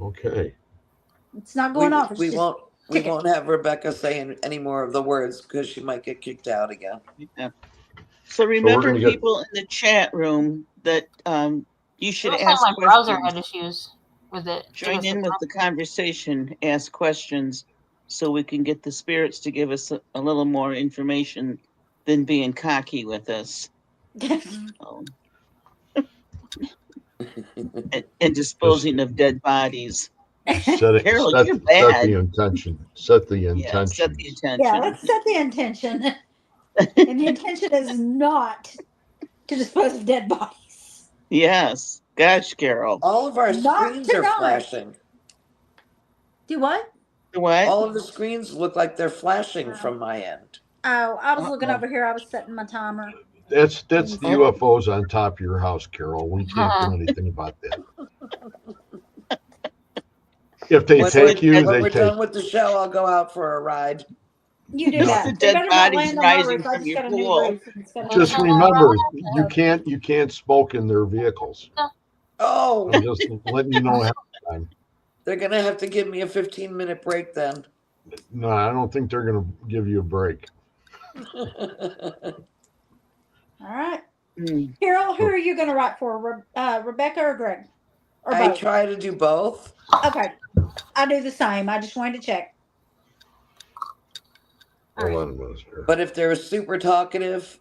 okay, It's not going off. It's We just won't ticking. have Rebecca saying any more of the words because she might get kicked out again. Yeah. So remember, gonna get- people in the chat room, that you should It looks like ask my browser questions. had issues with it. Join in with the conversation, ask questions, so we can get the spirits to give us a little more information than being cocky with us. And disposing of dead bodies. set Carol, set, you're set bad. the intention. Set the Yeah, intention. set the intention. Yeah, let's set the intention. And the intention is not to dispose of dead bodies. Yes. Gosh, Carol. All of our Not screens are tonight. flashing. Do what? What? All of the screens look like they're flashing from my end. Oh, I was looking Uh-oh. over here. I was setting my timer. That's the Oh. UFOs on top of your house, Carol. We can't do anything about that. If they take you, when they we're take. done with the show, I'll go out for a ride. You do No. that. The They dead better not bodies land on my rising roof. I from just your got a new pool. roof. It's got a Just new- remember, you can't smoke in their vehicles. Oh, I'm just letting you know ahead of time. they're gonna have to give me a 15-minute break then. No, I don't think they're going to give you a break. All right. Mm. Carol, who are you going to write for? Rebecca or Greg? Or I both? try to do both, Okay. I do the same. I just wanted to check. Hold on a minute here. but if they're super talkative,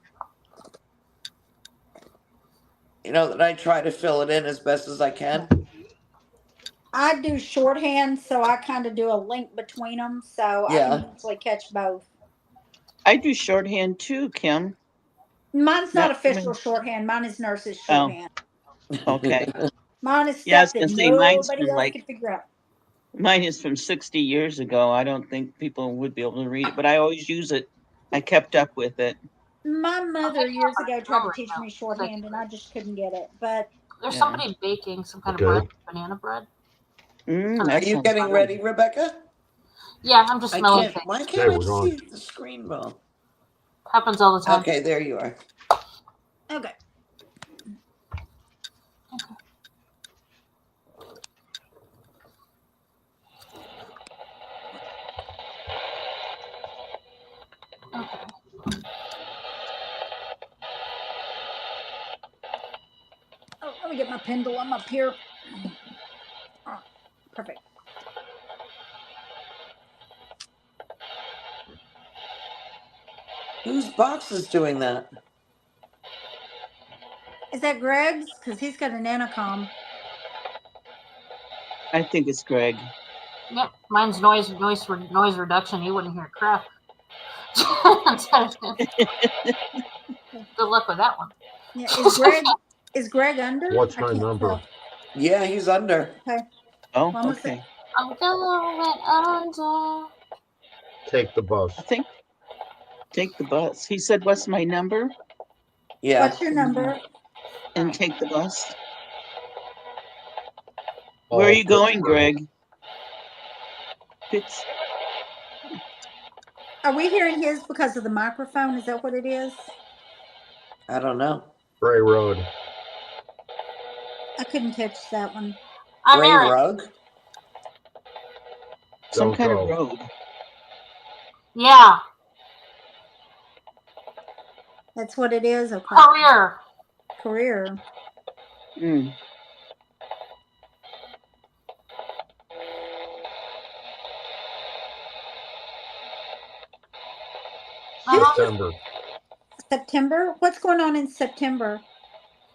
then I try to fill it in as best as I can. I do shorthand, so I kind of do a link between them, so I Yeah. can usually catch both. I do shorthand too, Kim. Mine's not Not official me. shorthand. Mine is nurses Oh. shorthand. Okay. Mine is Yeah, I was stuff that gonna say, mine's nobody from, else like- can figure out. Mine is from 60 years ago. I don't think people would be able to read it, but I always use it. I kept up with it. My mother years ago tried to teach me shorthand, and I just couldn't get it. But There's Yeah. somebody baking some kind Okay. of bread, banana bread. Mm, Are that you sounds getting good. ready, Rebecca? Yeah, I'm just smelling things. Why Okay, can't I we're going. see the screen well? Happens all the time. Okay, there you are. okay. Oh, let me get my pendulum up here. Oh, perfect. Whose box is doing that? Is that Greg's? Because he's got an Anacom. I think it's Greg. Yep, mine's noise reduction. You wouldn't hear crap. Good luck with that one. Yeah, is Greg under? What's I my can't number? tell. Yeah, he's under. Oh, Well, I'm gonna okay. I'm going under. Take the bus. I think take the bus. He said, "What's my number?" Yeah. What's your number? And take the bus? Where are All you going, Pittsburgh. Greg? Pitts. Are we hearing his because of the microphone? Is that what it is? I don't know. Bray Road. I couldn't catch that one. I'm Gray Eric. rug? Some Don't kind go. of road. Yeah. That's what it is. Okay. Career. Career. Mm. September. September? What's going on in September?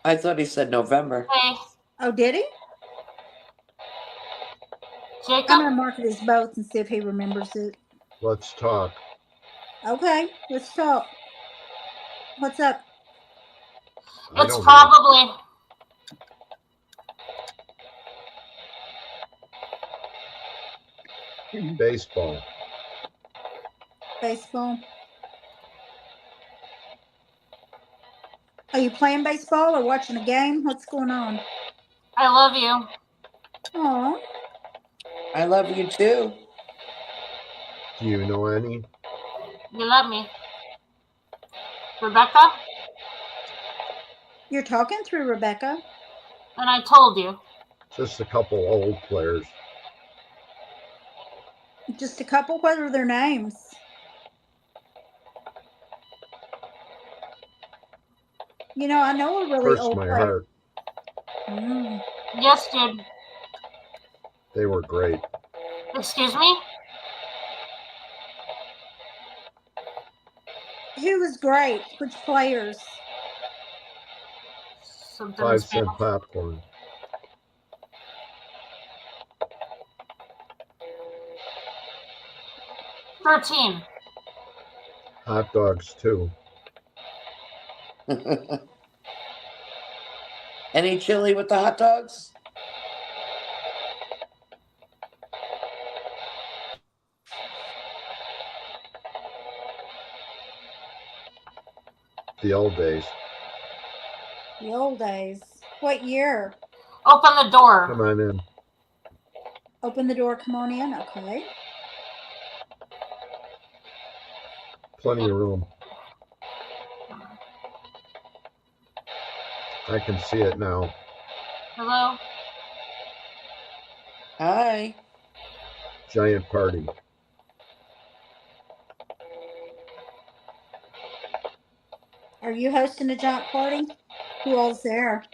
I thought he said November. Hey, Oh, did he? I'm Jacob. gonna mark it as both and see if he remembers it. Let's talk. Okay, let's talk. What's up? I It's don't know. probably Baseball. Baseball. Are you playing baseball or watching a game? What's going on? I love you. Oh, I love you too. Do you know any? You love me. Rebecca? you're talking through Rebecca. And I told you. Just a couple old players. Just a couple. What are their names? You know, I know a really Hurts old my player. heart. Mm. Yes, dude. They were great. Excuse me? Who was great? Which players? Something in 5-cent Spanish. popcorn. $13. Hot dogs too. Any chili with the hot dogs? The old days. The old days. What year? Open the door. Come on in. Open the door. Come on in. Okay. Plenty of room. I can see it now. Hello? Hi. Giant party. Are you hosting a giant party? Who all's there?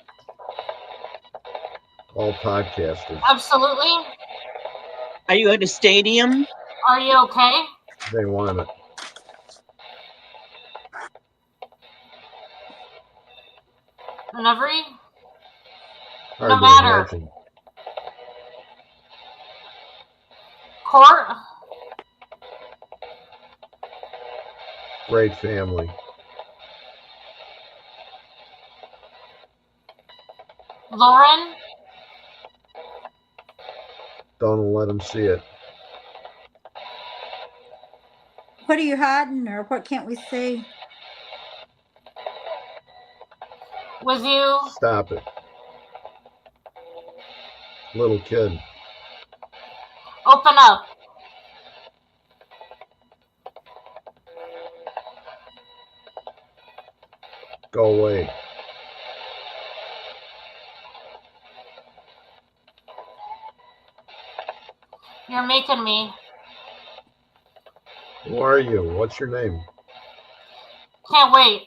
All podcasters. Absolutely. Are you at a stadium? Are you okay? They want it. And every Hard No to matter. imagine. court, Great family. Lauren, Don't let them see it. What are you hiding, or what can't we see? with you, Stop it. Little kid. open up. Go away. You're making me. Who are you? What's your name? Can't wait.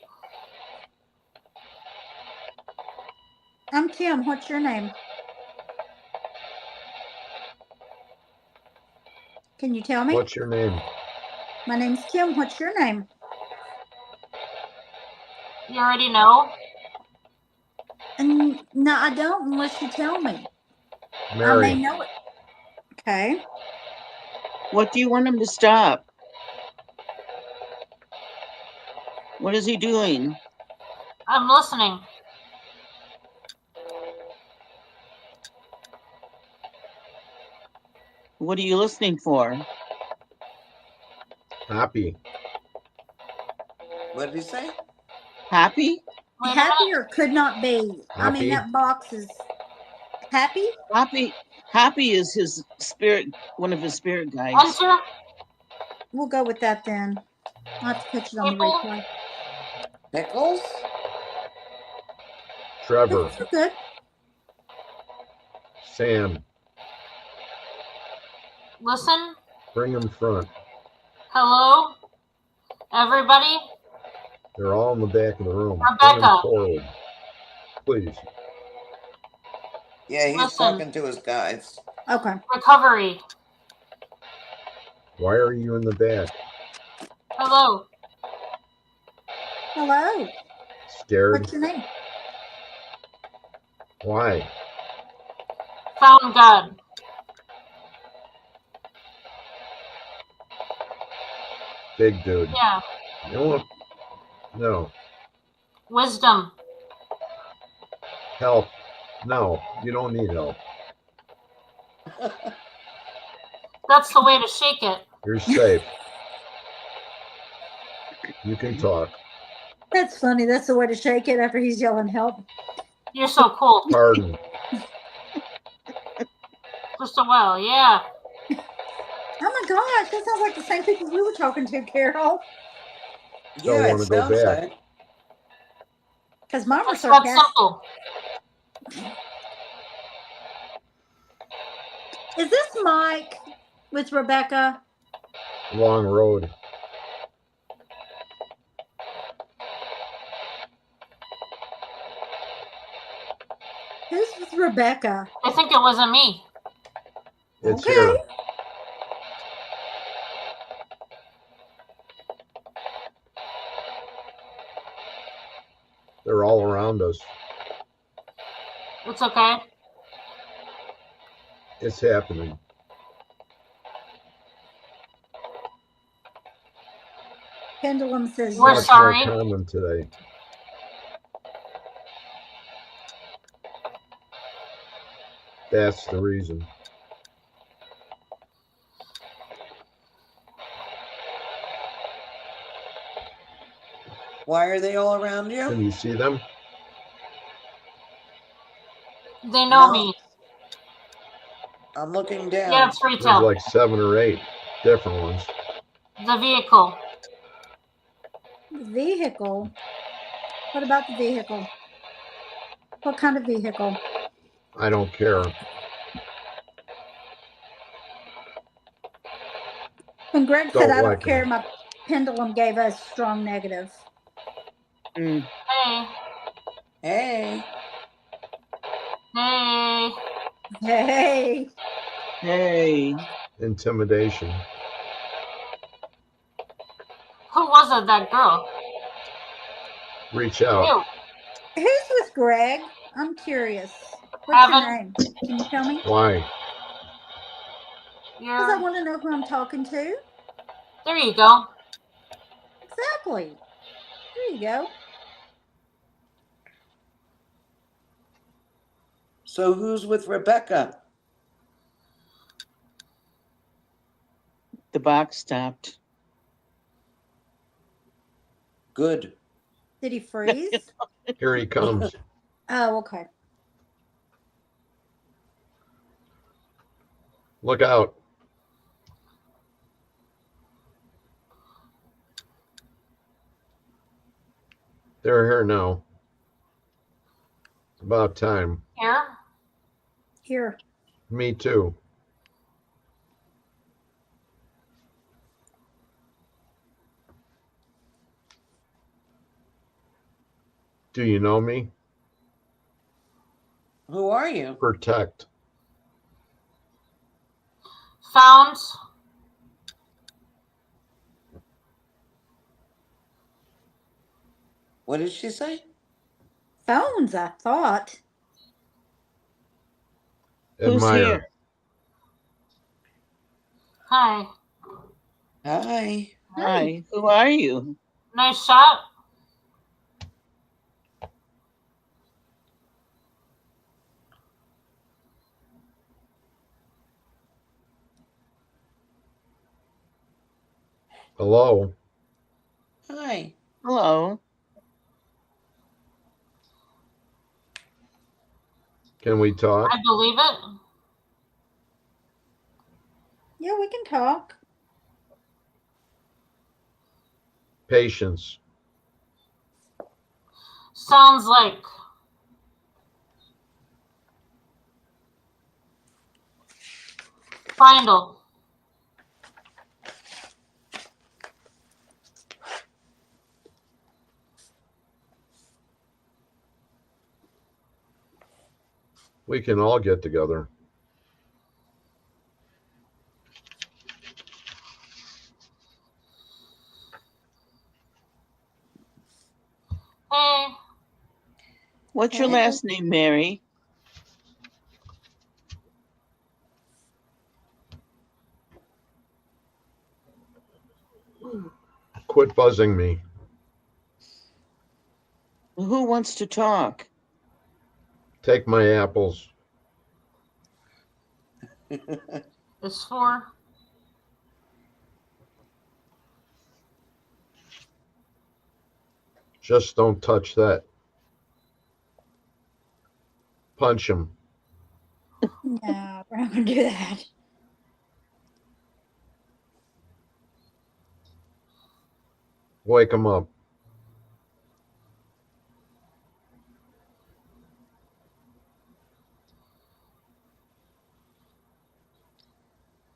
I'm Kim. What's your name? Can you tell me? What's your name? My name's Kim. What's your name? You already know. And no, I don't unless you tell me. I may Mary. know it. Okay. What do you want him to stop? What is he doing? I'm listening. What are you listening for? Happy. What did he say? Happy? Wait a minute. Happier could not be. I mean, Happy? that box is happy. Hoppy is his spirit, one of his spirit guides. Enter. We'll go with that then. I'll have to catch it on the People. replay. Pickles? Trevor, That's good. Sam, Listen. bring them front. Hello. Everybody. They're all in the back of the room. Bring Rebecca. them forward, please. Yeah, he's Listen. talking to his guys. Okay. Recovery. Why are you in the back? Hello. Hello. Scared? What's your name? Why? Found God. Big dude. Yeah. You know what? No. Wisdom. Help. No, you don't need help. That's the way to shake it. You're safe. You can talk. That's funny. That's the way to shake it after he's yelling help. You're so cool. Pardon. Just a while. Yeah. Oh my gosh, that sounds like the same people we were talking to, Carol. Don't Yeah, it wanna go sounds back. like. Because mine were It's that sarcastic. simple. Is this Mike with Rebecca? Long road. Who's with Rebecca? I think it wasn't me. It's Okay. here. They're all around us. It's okay. It's happening. Pendulum says We're Much sorry. more common today. That's the reason. Why are they all around you? Can you see them? They know No. me. I'm looking down. Yeah, it's There's retail. like 7 or 8 different ones. The vehicle. the vehicle. What about the vehicle? What kind of vehicle? I don't care. When Greg said Don't I don't like care, them. my pendulum gave us strong negative. Mm. Hey. Hey. Hey. Hey. Hey. Intimidation. Who was it? That girl. Reach out. You. Who's with Greg? I'm curious. What's your Evan. name? Can you tell me? Why? Because I You're. want to know who I'm talking to. There you go. Exactly. There you go. So who's with Rebecca? The box stopped. Good. Did he freeze? Here he comes. Oh, okay. Look out. They're here now. It's about time. Here. Here. Me too. Do you know me? Who are you? Protect. Found. What did she say? Phones, I thought. Who's Admire. here? Hi. Hi. Hi. Who are you? Nice shot. Hello. Hi. Hello. Can we talk? I believe it. Yeah, we can talk. Patience. Sounds like Findle. We can all get together. Hey, What's your Hey. last name, Mary? Quit buzzing me. Who wants to talk? Take my apples. it's for Just don't touch that. Punch him. No, we're not gonna do that. Wake him up.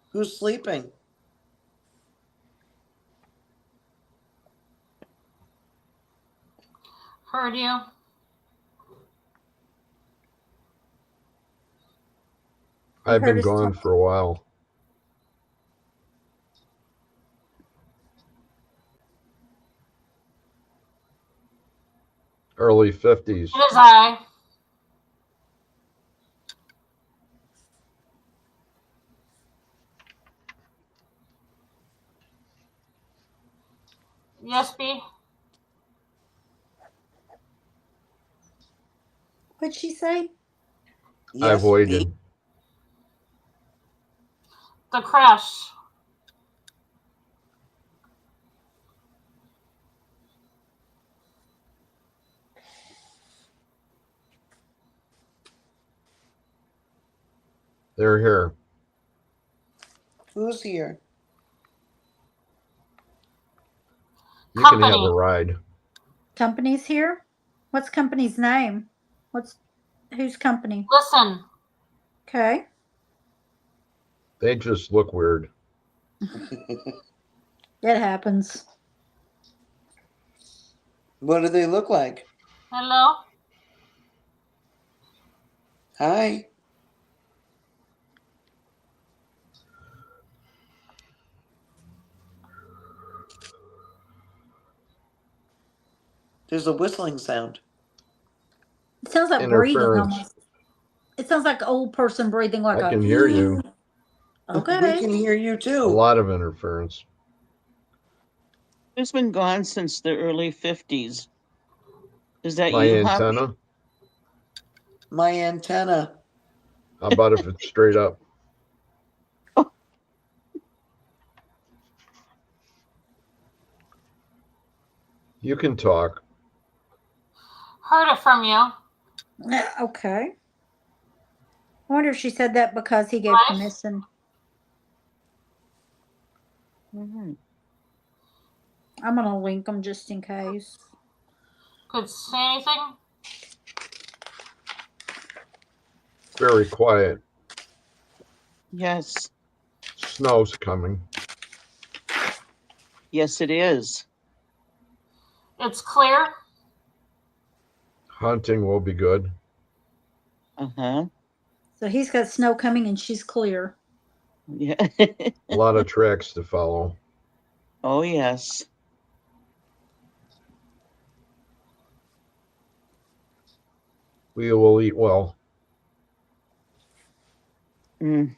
Who's sleeping? heard you. I've heard been us gone talk. for a while. Early 50s. It is I. Yes, B. What'd she say? I Yes, avoided. Pete? The crash. They're here. Who's here? You can have Company. a ride. Company's here? What's company's name? Whose company? Listen. Okay. They just look weird. It happens. What do they look like? Hello. Hi. There's a whistling sound. It sounds like breathing Interference. almost. It sounds like an old person breathing like I can hear you. Okay. We can hear you A too. lot of interference. Who's been gone since the early 50s? Is that My you, Hop? antenna. My antenna. How about if it's straight up? You can talk. Heard it from you. Okay. I wonder if she said that because he gave Right. permission. Mhm. I'm gonna link them just in case. Could say anything? Very quiet. Yes. Snow's coming. Yes, it is. It's clear. Hunting will be good. Uh-huh. So he's got snow coming and she's clear. Yeah. A lot of tracks to follow. Oh, yes. We will eat well. Mm.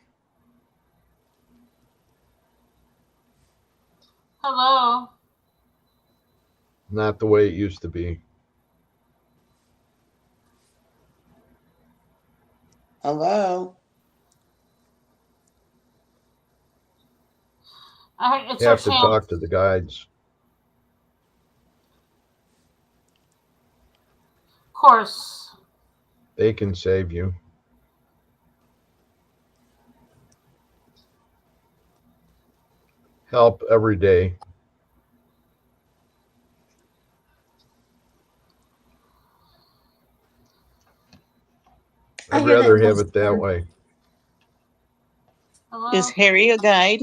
Hello. Not the way it used to be. Hello. I heard it's You our have to chance. talk to the guides. Course. They can save you. Help every day. I I'd hear that rather have voice it that again. way. Hello? Is Harry a guide?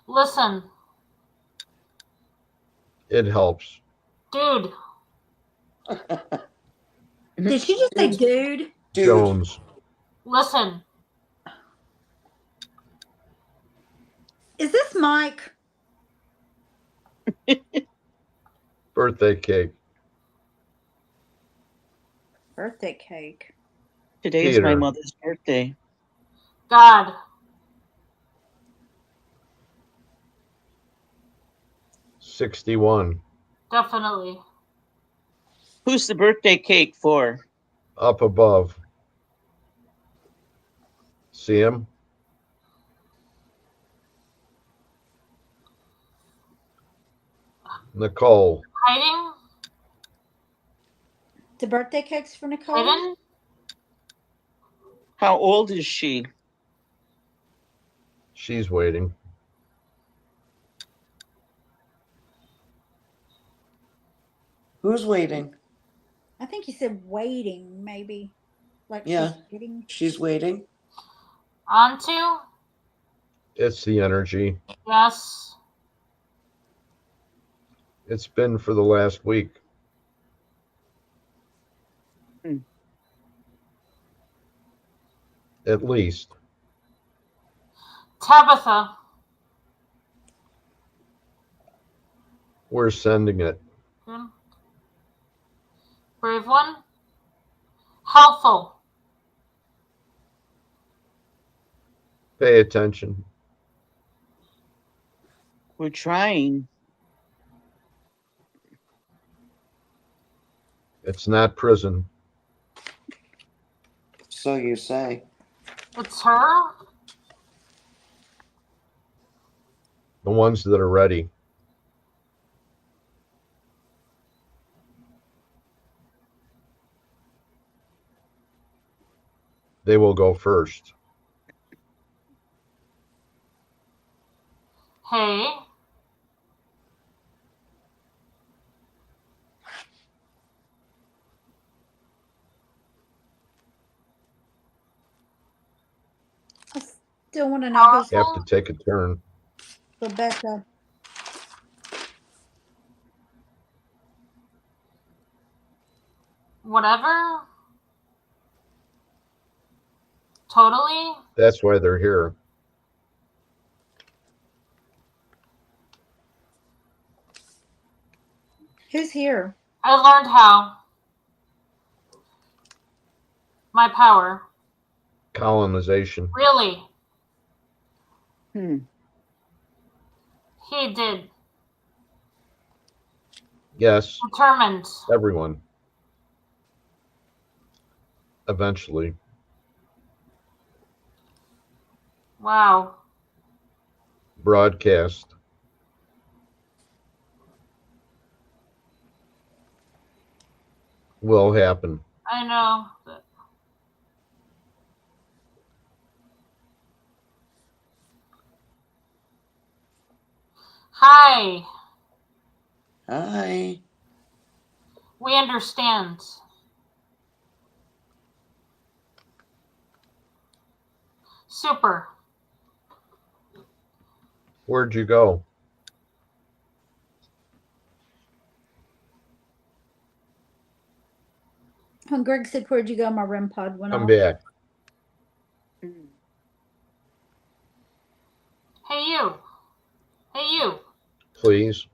Listen, It helps. dude. Did she just say dude? Dude, Jones. Listen. Is this Mike? Birthday cake. Birthday cake. Today is my Peter. mother's birthday. God. 61. Definitely. Who's the birthday cake for? Up above. See him? Nicole. Hiding? The birthday cake's for Nicole? Hidden? How old is she? She's waiting. who's waiting? I think you said waiting, maybe. Like Yeah. she's waiting. She's waiting. Onto? It's the energy. Yes. It's been for the last week. At least. Tabitha. We're sending it. Good. Brave one. Helpful. Pay attention. We're trying. It's not prison. So you say. It's her? The ones that are ready. They will go first. Hey. I still want to know who's Have to take a turn. Rebecca. Whatever. Totally. That's why they're here. Who's here? I learned how. My power. Colonization. Really. Hmm. He did. Yes, Determined. everyone. Eventually. Wow. Broadcast. Will happen. I know. But... Hi. Hi. We understand. Super. Where'd you go? When Greg said, "Where'd you go?" My REM pod went Come off. back. Hey, you. Hey, you. Please.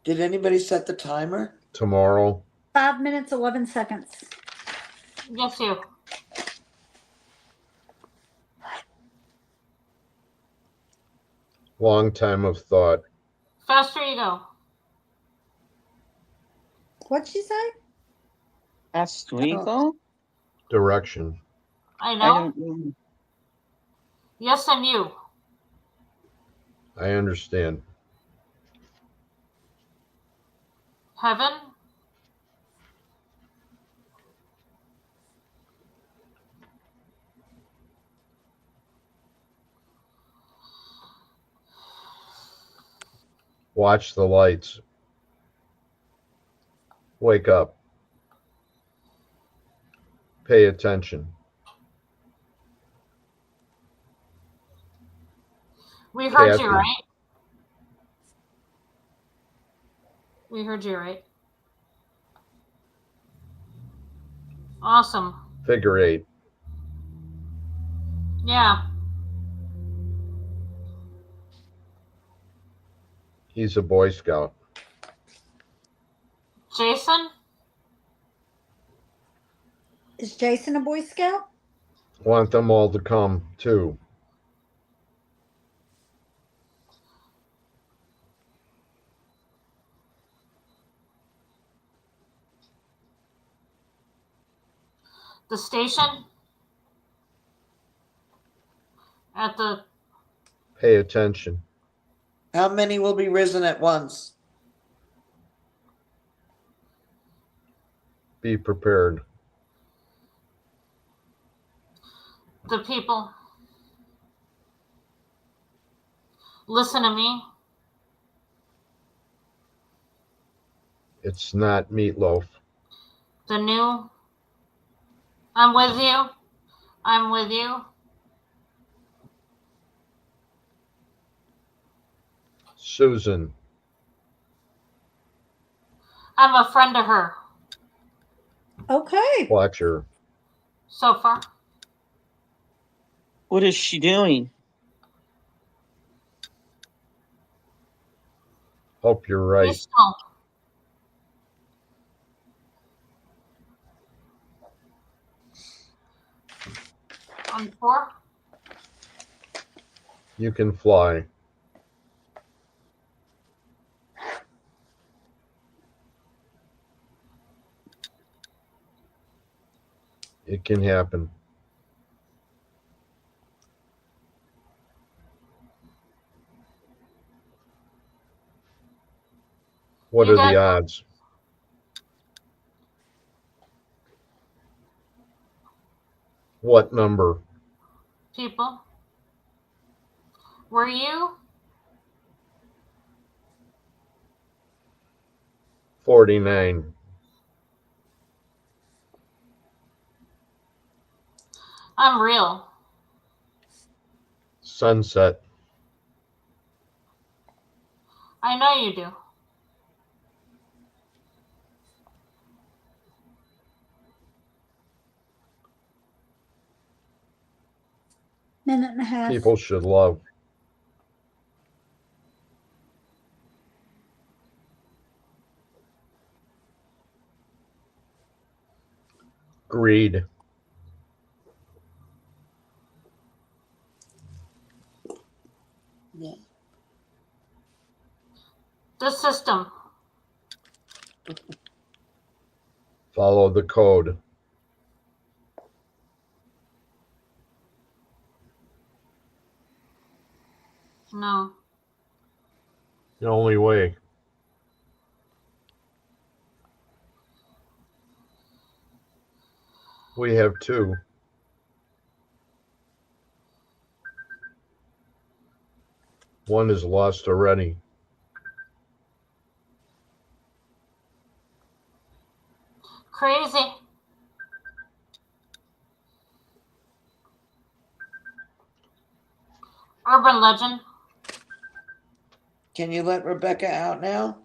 Did anybody set the timer? Tomorrow. 5 minutes, 11 seconds. Yes, you. Long time of thought. Faster you go. What'd she say? Oswego? Direction. I I know. don't know. Yes, and you. I understand. Heaven. Watch the lights. Wake up. Pay attention. We heard Kathy. you, right? We heard you, right? Awesome. Figure 8. Yeah. He's a Boy Scout. Jason? Is Jason a Boy Scout? Want them all to come, too. The station? At the... Pay attention. How many will be risen at once? Be prepared. The people. Listen to me. It's not meatloaf. The new. I'm with you. I'm with you. Susan. I'm a friend of her. Okay. Watch her. So far. What is she doing? Hope you're right. Be still. On 4. You can fly. It can happen. What You are got- the odds? What number? People. Were you? 49. I'm real. Sunset. I know you do. Minute and a half. People should love. Greed. Yeah. The system. Follow the code. No. The only way. We have 2. One is lost already. Crazy. Urban legend. Can you let Rebecca out now?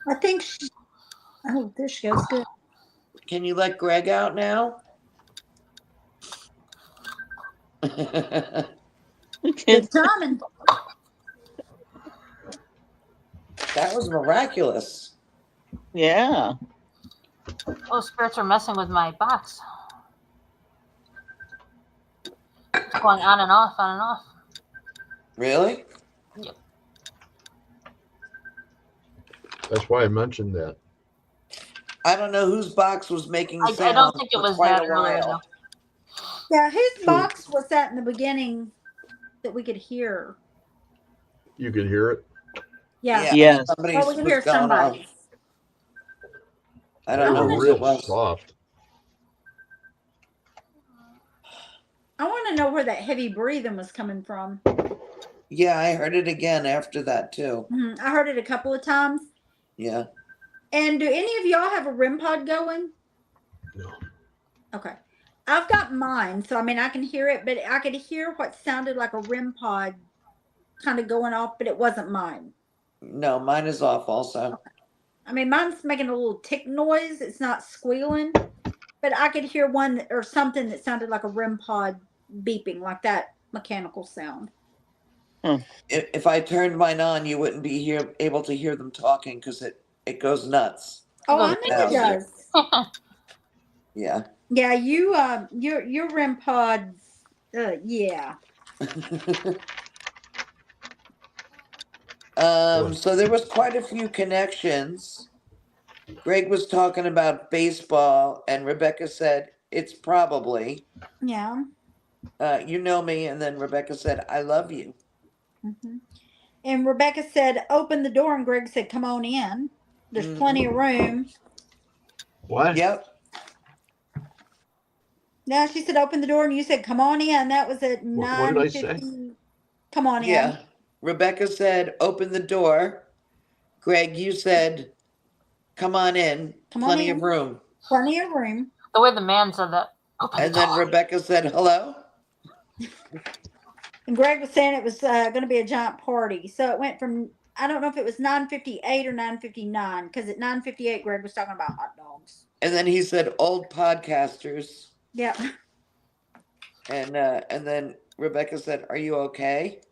I think she, oh, there she goes. Good. Can you let Greg out now? Good timing. That was miraculous. Yeah. Oh, spirits are messing with my box. It's going on and off, on and off. Really? Yep. That's why I mentioned that. I don't know whose box was making I sound don't think it for was quite that a earlier, while. Yeah, whose box was that in the beginning that we could hear? You could hear it. Yeah. Yes. Somebody's Oh, we can was hear going off. somebody. I They don't know were who real it was. soft. I want to know where that heavy breathing was coming from. Yeah, I heard it again after that too. I heard it a couple of times. Yeah. And do any of y'all have a REM pod going? No. Okay. I've got mine, so I mean I can hear it, but I could hear what sounded like a REM pod kind of going off, but it wasn't mine. No, mine is off also. I mean mine's making a little tick noise. It's not squealing, but I could hear one or something that sounded like a REM pod beeping, like that mechanical sound. If I turned mine on, you wouldn't be able to hear them talking because it goes nuts. Oh, I Goes know it crazy. does. Yeah. Yeah, your REM pods. Yeah. So there was quite a few connections. Greg was talking about baseball, and Rebecca said it's probably. Yeah. You know me, and then Rebecca said, "I love you." And Rebecca said, "Open the door," and Greg said, "Come on in. There's plenty of room." What? Yep. Now she said, "Open the door," and you said, "Come on in." That was at What did I say? 9:50. Come on in. Yeah. Rebecca said, "Open the door." Greg, you said, "Come on in. Come on Plenty in. of room." Plenty of room. The way the man said that. Open And the then door. Rebecca said, "Hello." And Greg was saying it was going to be a giant party. So it went from, I don't know if it was 9:58 or 9:59, because at 9:58 Greg was talking about hot dogs. And then he said, "Old podcasters." Yeah. And then Rebecca said, "Are you okay?"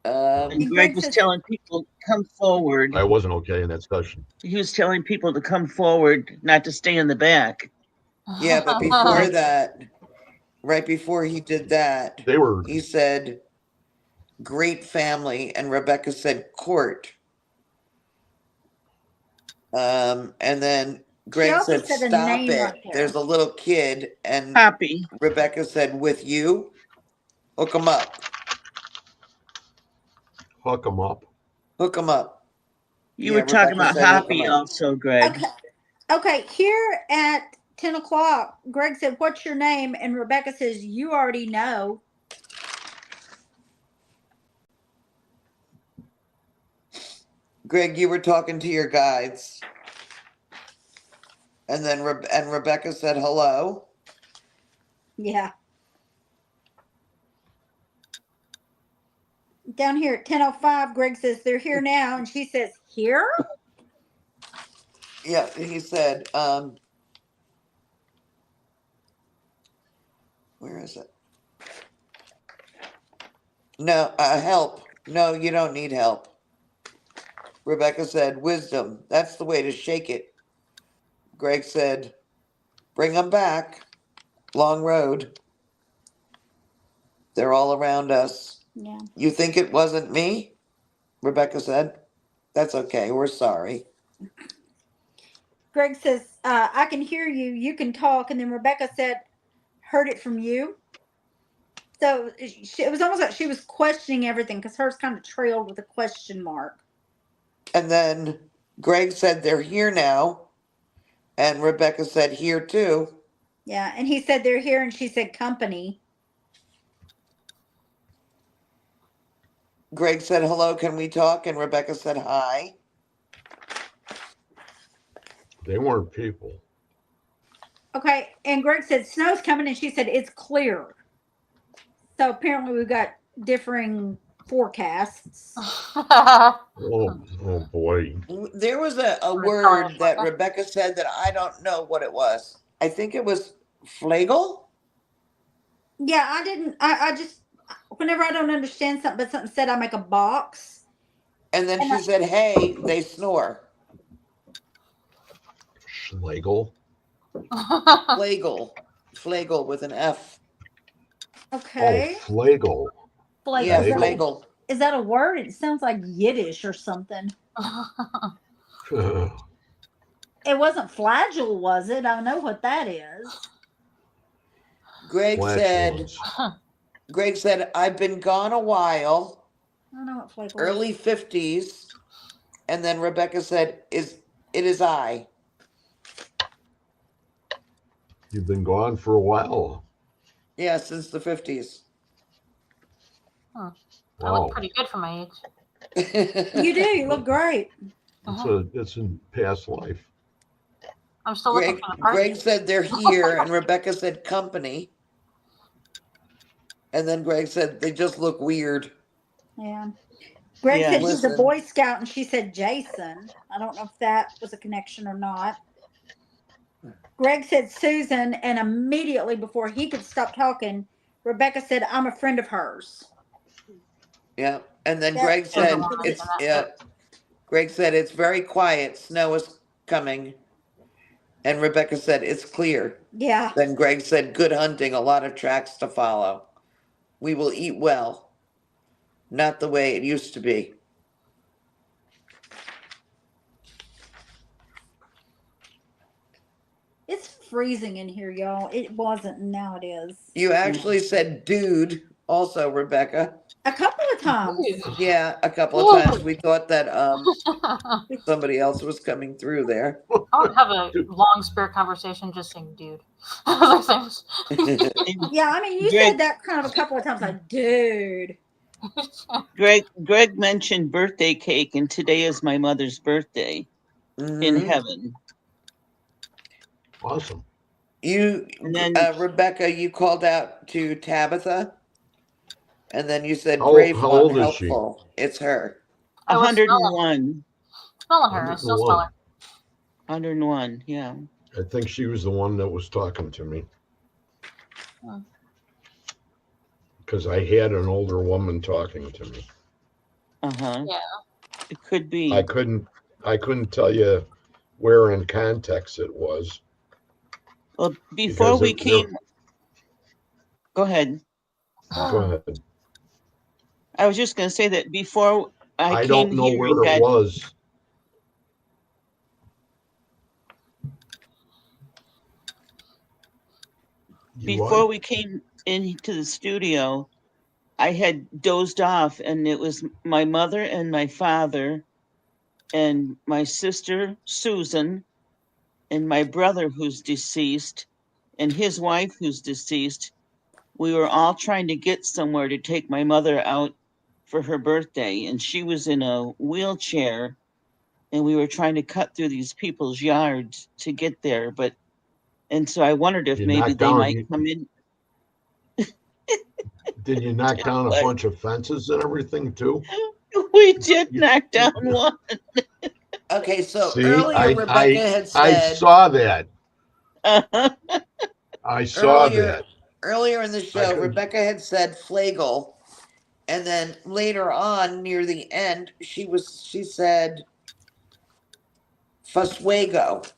And And Greg Greg was says- telling people to come forward. I wasn't okay in that session. He was telling people to come forward, not to stay in the back. Yeah, but before that, right before he did that, They were. he said, "Great family," and Rebecca said, "Court." And then Greg also said, said a "Stop name it. right there. There's a little kid." And Poppy. Rebecca said, "With you? Hook him up. Hook them up. Hook him up." You Yeah, were talking Rebecca about said hook Hoppy 'em up. also, Greg. Okay, here at 10 o'clock, Greg said, "What's your name?" And Rebecca says, "You already know." Greg, you were talking to your guides. And then Rebecca said hello. Yeah. Down here at 10:05, Greg says, "They're here now." And she says, "Here?" Yeah, he said, where is it? No, help. No, you don't need help. Rebecca said, "Wisdom. That's the way to shake it." Greg said, "Bring them back. Long road. They're all around us." Yeah. "You think it wasn't me?" Rebecca said. "That's okay. We're sorry." Greg says, "I can hear you. You can talk." And then Rebecca said, "Heard it from you." So it was almost like she was questioning everything, because hers kind of trailed with a question mark. And then Greg said, "They're here now." And Rebecca said, "Here too." Yeah. And he said, "They're here." And she said, "Company." Greg said, "Hello, can we talk?" And Rebecca said, "Hi." They weren't people. Okay. And Greg said, "Snow's coming." And she said, "It's clear." So apparently we've got differing forecasts. Oh boy. There was a Or word California. that Rebecca said that I don't know what it was. I think it was flagel. Yeah, I just, whenever I don't understand something, but something said, I make a box. And then And she said, "Hey, they snore." Schlegel. Flagel. Flagel with an F. Okay. Oh, flagel. Like, Yeah, is that, flagel. is that a word? It sounds like Yiddish or something. It wasn't flagell, was it? I know what that is. Greg said, Flatulence. Greg said, I've been gone a while, I don't know what flavor. early 50s. And then Rebecca said, it is I. You've been gone for a while. Yeah, since the 50s. I Wow. look pretty good for my age. You do. You look great. It's in past life. I'm still looking Greg, for the party. Greg said they're here, and Rebecca said company. And then Greg said they just look weird. Yeah. Greg said he's a Listen. Boy Scout, and she said Jason. I don't know if that was a connection or not. Greg said Susan, and immediately before he could stop talking, Rebecca said, I'm a friend of hers. Yeah. And then That- Greg said Everyone Greg said it's very quiet. Snow is coming. And Rebecca said it's clear. Yeah. Then Greg said, good hunting, a lot of tracks to follow. We will eat well. Not the way it used to be. It's freezing in here, y'all. It wasn't, and now it is. You actually said dude also, Rebecca. A couple of times. Yeah, a couple of times. We thought that somebody else was coming through there. I would have a long spirit conversation just saying dude. Other things. Yeah, I mean, you Greg- said that kind of a couple of times, like, dude. Greg mentioned birthday cake, and today is my mother's birthday in Mhm. heaven. Awesome. You, And then- Rebecca, you called out to Tabitha, and then you said How brave old one, is she? helpful. It's her. I was 101. smelling her. I still smell her. 101, yeah. I think she was the one that was talking to me. Hmm. Because I had an older woman talking to me. Uh-huh. Yeah. It could be. I couldn't tell you where in context it was. Well, before because we it- came, go ahead. Go ahead. I was just going to say that before I I came don't know here, where we it had, was. before we came into the studio, I had dozed off, and it was my mother and my father and my sister Susan and my brother who's deceased and his wife who's deceased. We were all trying to get somewhere to take my mother out for her birthday, and she was in a wheelchair, and we were trying to cut through these people's yards to get there. And so I wondered if You maybe knocked they down- might you- come in. Did you knock down a What? bunch of fences and everything too? We did You- knock down one. Okay, so See, earlier Rebecca had I said saw that. Uh-huh. I saw Earlier- that. earlier in the show, couldn't- Rebecca had said flagel, and then later on near the end, she said Foswego.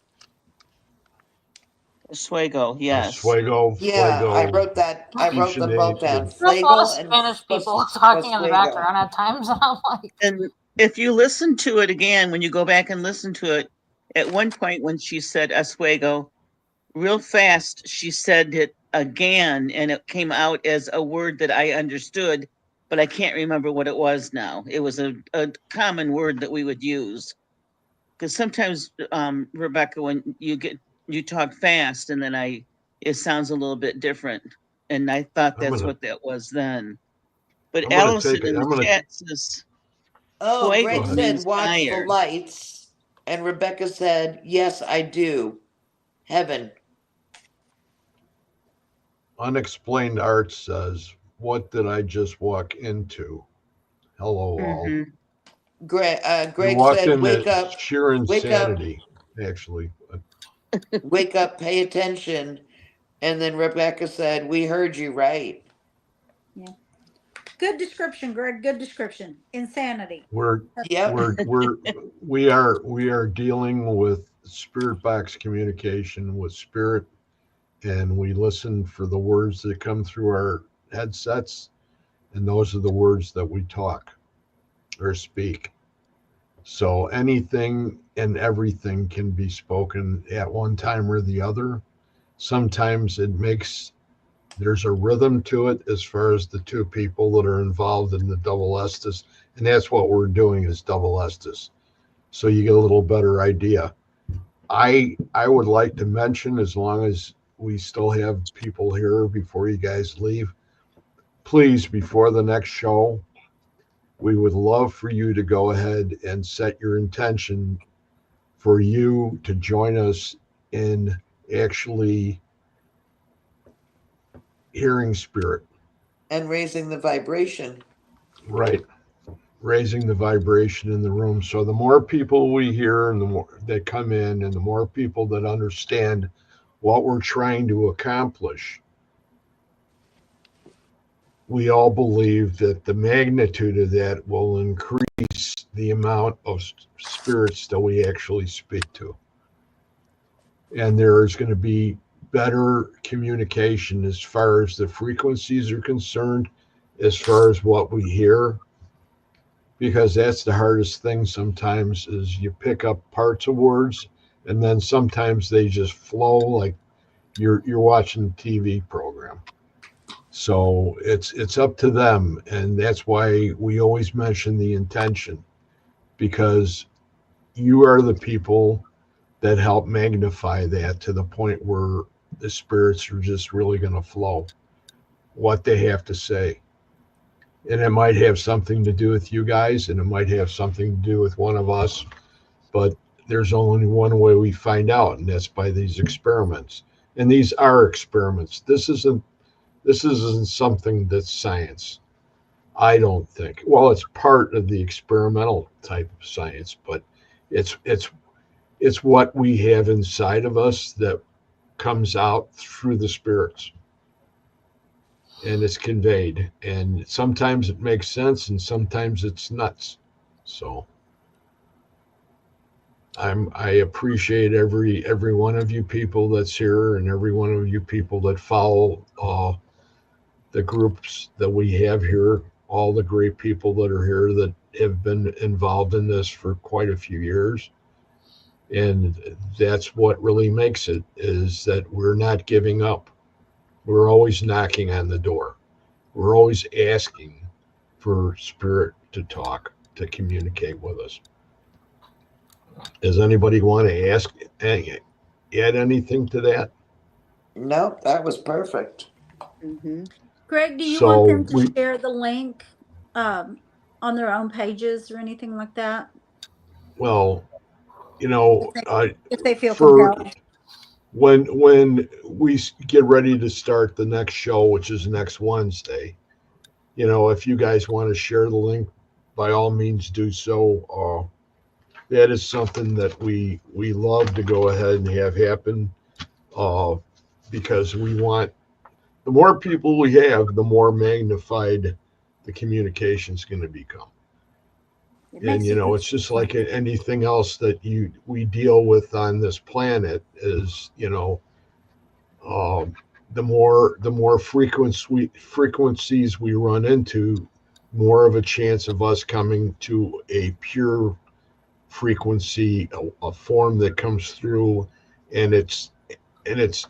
Oswego, yes. Fuego, Yeah, fuego. I wrote that. I wrote them both down. There's a lot of Flagel and Spanish people talking in the Foswego. background at times, and I'm like, And if you listen to it again, when you go back and listen to it, at one point when she said Oswego, real fast, she said it again, and it came out as a word that I understood, but I can't remember what it was now. It was a common word that we would use. Because sometimes, Rebecca, when you talk fast, and then it sounds a little bit different. And I thought I'm that's gonna- what that was then. But I'm gonna Allison take it- in I'm the gonna- chat says, Oh, Fuego Greg means said watch the fire. lights, and Rebecca said yes, I do. Heaven. Unexplained Art says, what did I just walk into? Hello, all. mhm. Greg You walked said into wake up, sheer wake up. insanity, actually. wake up, pay attention. And then Rebecca said, we heard you right. Good description, Greg. Good description. Insanity. Yep. We are dealing with spirit box communication with spirit, and we listen for the words that come through our headsets, and those are the words that we talk or speak. So anything and everything can be spoken at one time or the other. Sometimes it makes There's a rhythm to it as far as the two people that are involved in the Double Estes, and that's what we're doing is Double Estes. So you get a little better idea. I would like to mention, as long as we still have people here before you guys leave, please, before the next show, we would love for you to go ahead and set your intention for you to join us in actually hearing spirit. And raising the vibration. Right. Raising the vibration in the room. So the more people we hear and the more that come in and the more people that understand what we're trying to accomplish, we all believe that the magnitude of that will increase the amount of spirits that we actually speak to. And there is going to be better communication as far as the frequencies are concerned, as far as what we hear, because that's the hardest thing sometimes is you pick up parts of words and then sometimes they just flow like you're watching a TV program. So it's up to them, and that's why we always mention the intention, because you are the people that help magnify that to the point where the spirits are just really going to flow what they have to say. And it might have something to do with you guys, and it might have something to do with one of us, but there's only one way we find out, and that's by these experiments. And these are experiments. This isn't something that's science, I don't think. Well, it's part of the experimental type of science, but it's what we have inside of us that comes out through the spirits, and it's conveyed. And sometimes it makes sense, and sometimes it's nuts. So I appreciate every one of you people that's here, and every one of you people that follow the groups that we have here, all the great people that are here that have been involved in this for quite a few years. And that's what really makes it, is that we're not giving up. We're always knocking on the door. We're always asking for spirit to talk, to communicate with us. Does anybody want to add anything to that? No, that was perfect. Mm-hmm. Greg, do you So want them to share the link on their own pages or anything like that? Well, you know, If they feel for compelled. when we get ready to start the next show, which is next Wednesday, you know, if you guys want to share the link, by all means do so. That is something that we love to go ahead and have happen, because we want, the more people we have, the more magnified the communication is going to become. And you know, it's just like anything else that we deal with on this planet is, you know, the more frequencies we run into, more of a chance of us coming to a pure frequency, a form that comes through, and it's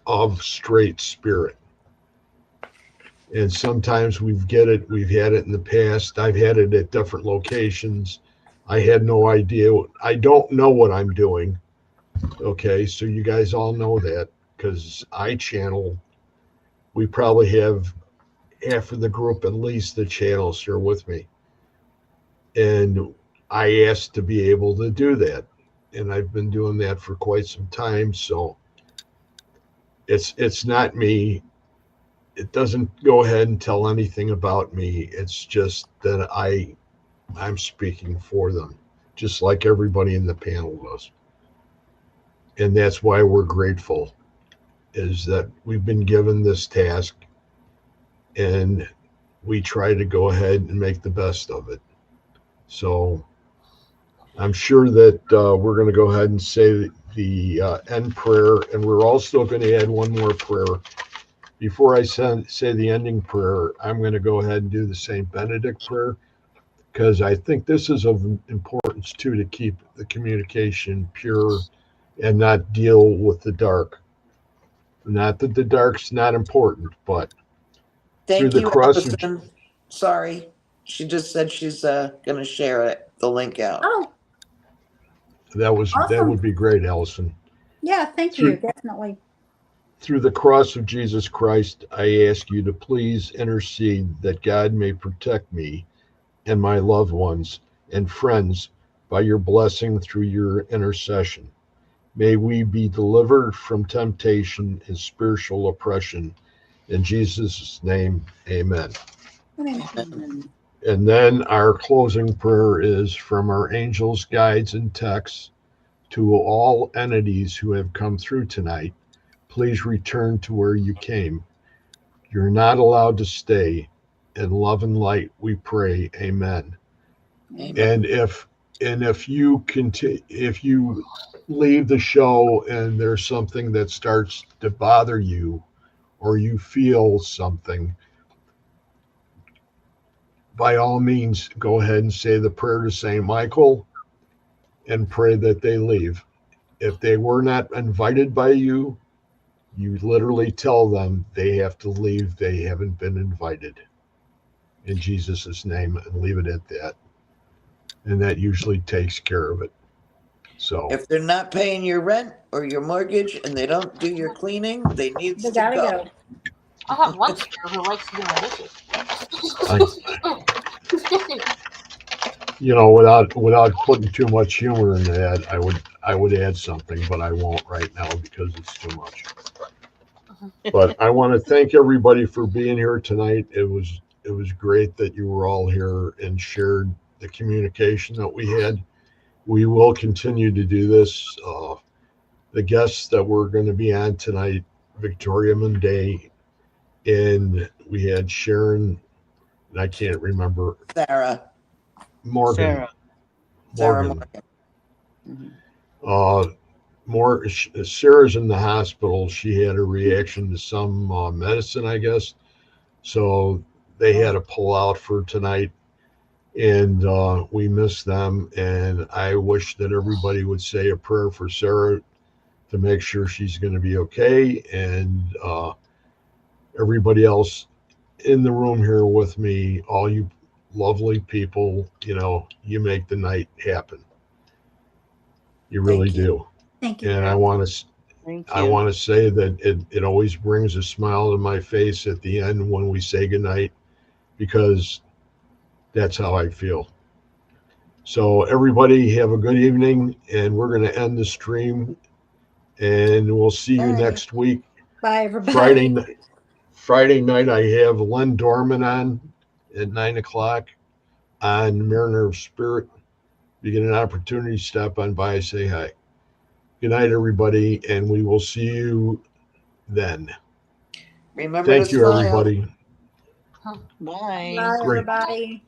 of straight spirit. And sometimes we've had it in the past. I've had it at different locations. I had no idea. I don't know what I'm doing. Okay, so you guys all know that, because I channel. We probably have half of the group at least that channels here with me. And I asked to be able to do that. And I've been doing that for quite some time. So it's not me. It doesn't go ahead and tell anything about me. It's just that I'm speaking for them, just like everybody in the panel does. And that's why we're grateful, is that we've been given this task and we try to go ahead and make the best of it. So I'm sure that we're going to go ahead and say the end prayer, and we're also going to add one more prayer. Before I say the ending prayer, I'm going to go ahead and do the St. Benedict prayer, because I think this is of importance too, to keep the communication pure and not deal with the dark. Not that the dark's not important, but Thank the you, cross of- Allison. Sorry. She just said she's gonna share the link out. Oh, that Awesome. would be great, Allison. yeah, thank you. Definitely. Through the cross of Jesus Christ, I ask you to please intercede that God may protect me and my loved ones and friends by your blessing through your intercession. May we be delivered from temptation and spiritual oppression. In Jesus' name, amen. Amen. And then our closing prayer is from our angels, guides, and texts to all entities who have come through tonight. Please return to where you came. You're not allowed to stay. In love and light, we pray. Amen. Amen. And if you leave the show and there's something that starts to bother you, or you feel something, by all means, go ahead and say the prayer to St. Michael and pray that they leave. If they were not invited by you, you literally tell them they have to leave. They haven't been invited. In Jesus' name, and leave it at that. And that usually takes care of it. So If they're not paying your rent or your mortgage and they don't do your cleaning, they need They to gotta go. go. I have one sister who likes to do my dishes. without putting too much humor in that, I would add something, but I won't right now because it's too much. But I want to thank everybody for being here tonight. It was great that you were all here and shared the communication that we had. We will continue to do this. The guests that were going to be on tonight, Victoria Munday, and we had Sharon, and I can't remember, Sarah. Morgan. Sarah. Morgan. Sarah's in the hospital. She had a reaction to some medicine, I guess. So they had to pull out for tonight, and we miss them. And I wish that everybody would say a prayer for Sarah to make sure she's going to be okay. And everybody else in the room here with me, all you lovely people, you make the night happen. You really do. Thank you. And I want to say that it always brings a smile to my face at the end when we say goodnight, because that's how I feel. So everybody have a good evening, and we're going to end the stream, and we'll see you next week. Bye, everybody. Friday night, I have Len Dorman on at 9:00 on Mariner of Spirit. You get an opportunity, stop on by, say hi. Good night, everybody, and we will see you then. Remember Thank to you, smile. everybody. Bye. Bye, Great. everybody.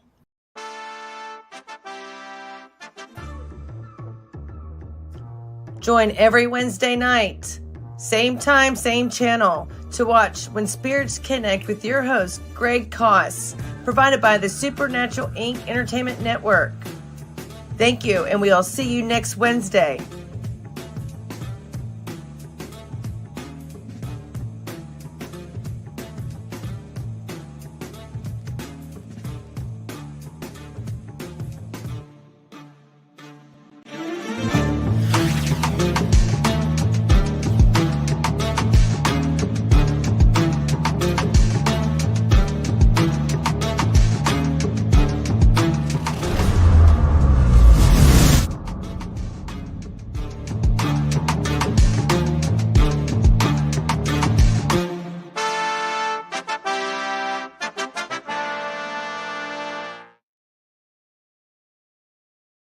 Join every Wednesday night, same time, same channel, to watch When Spirits Connect with your host, Greg Koss, provided by the Supernatural Inc. Entertainment Network. Thank you, and we'll see you next Wednesday.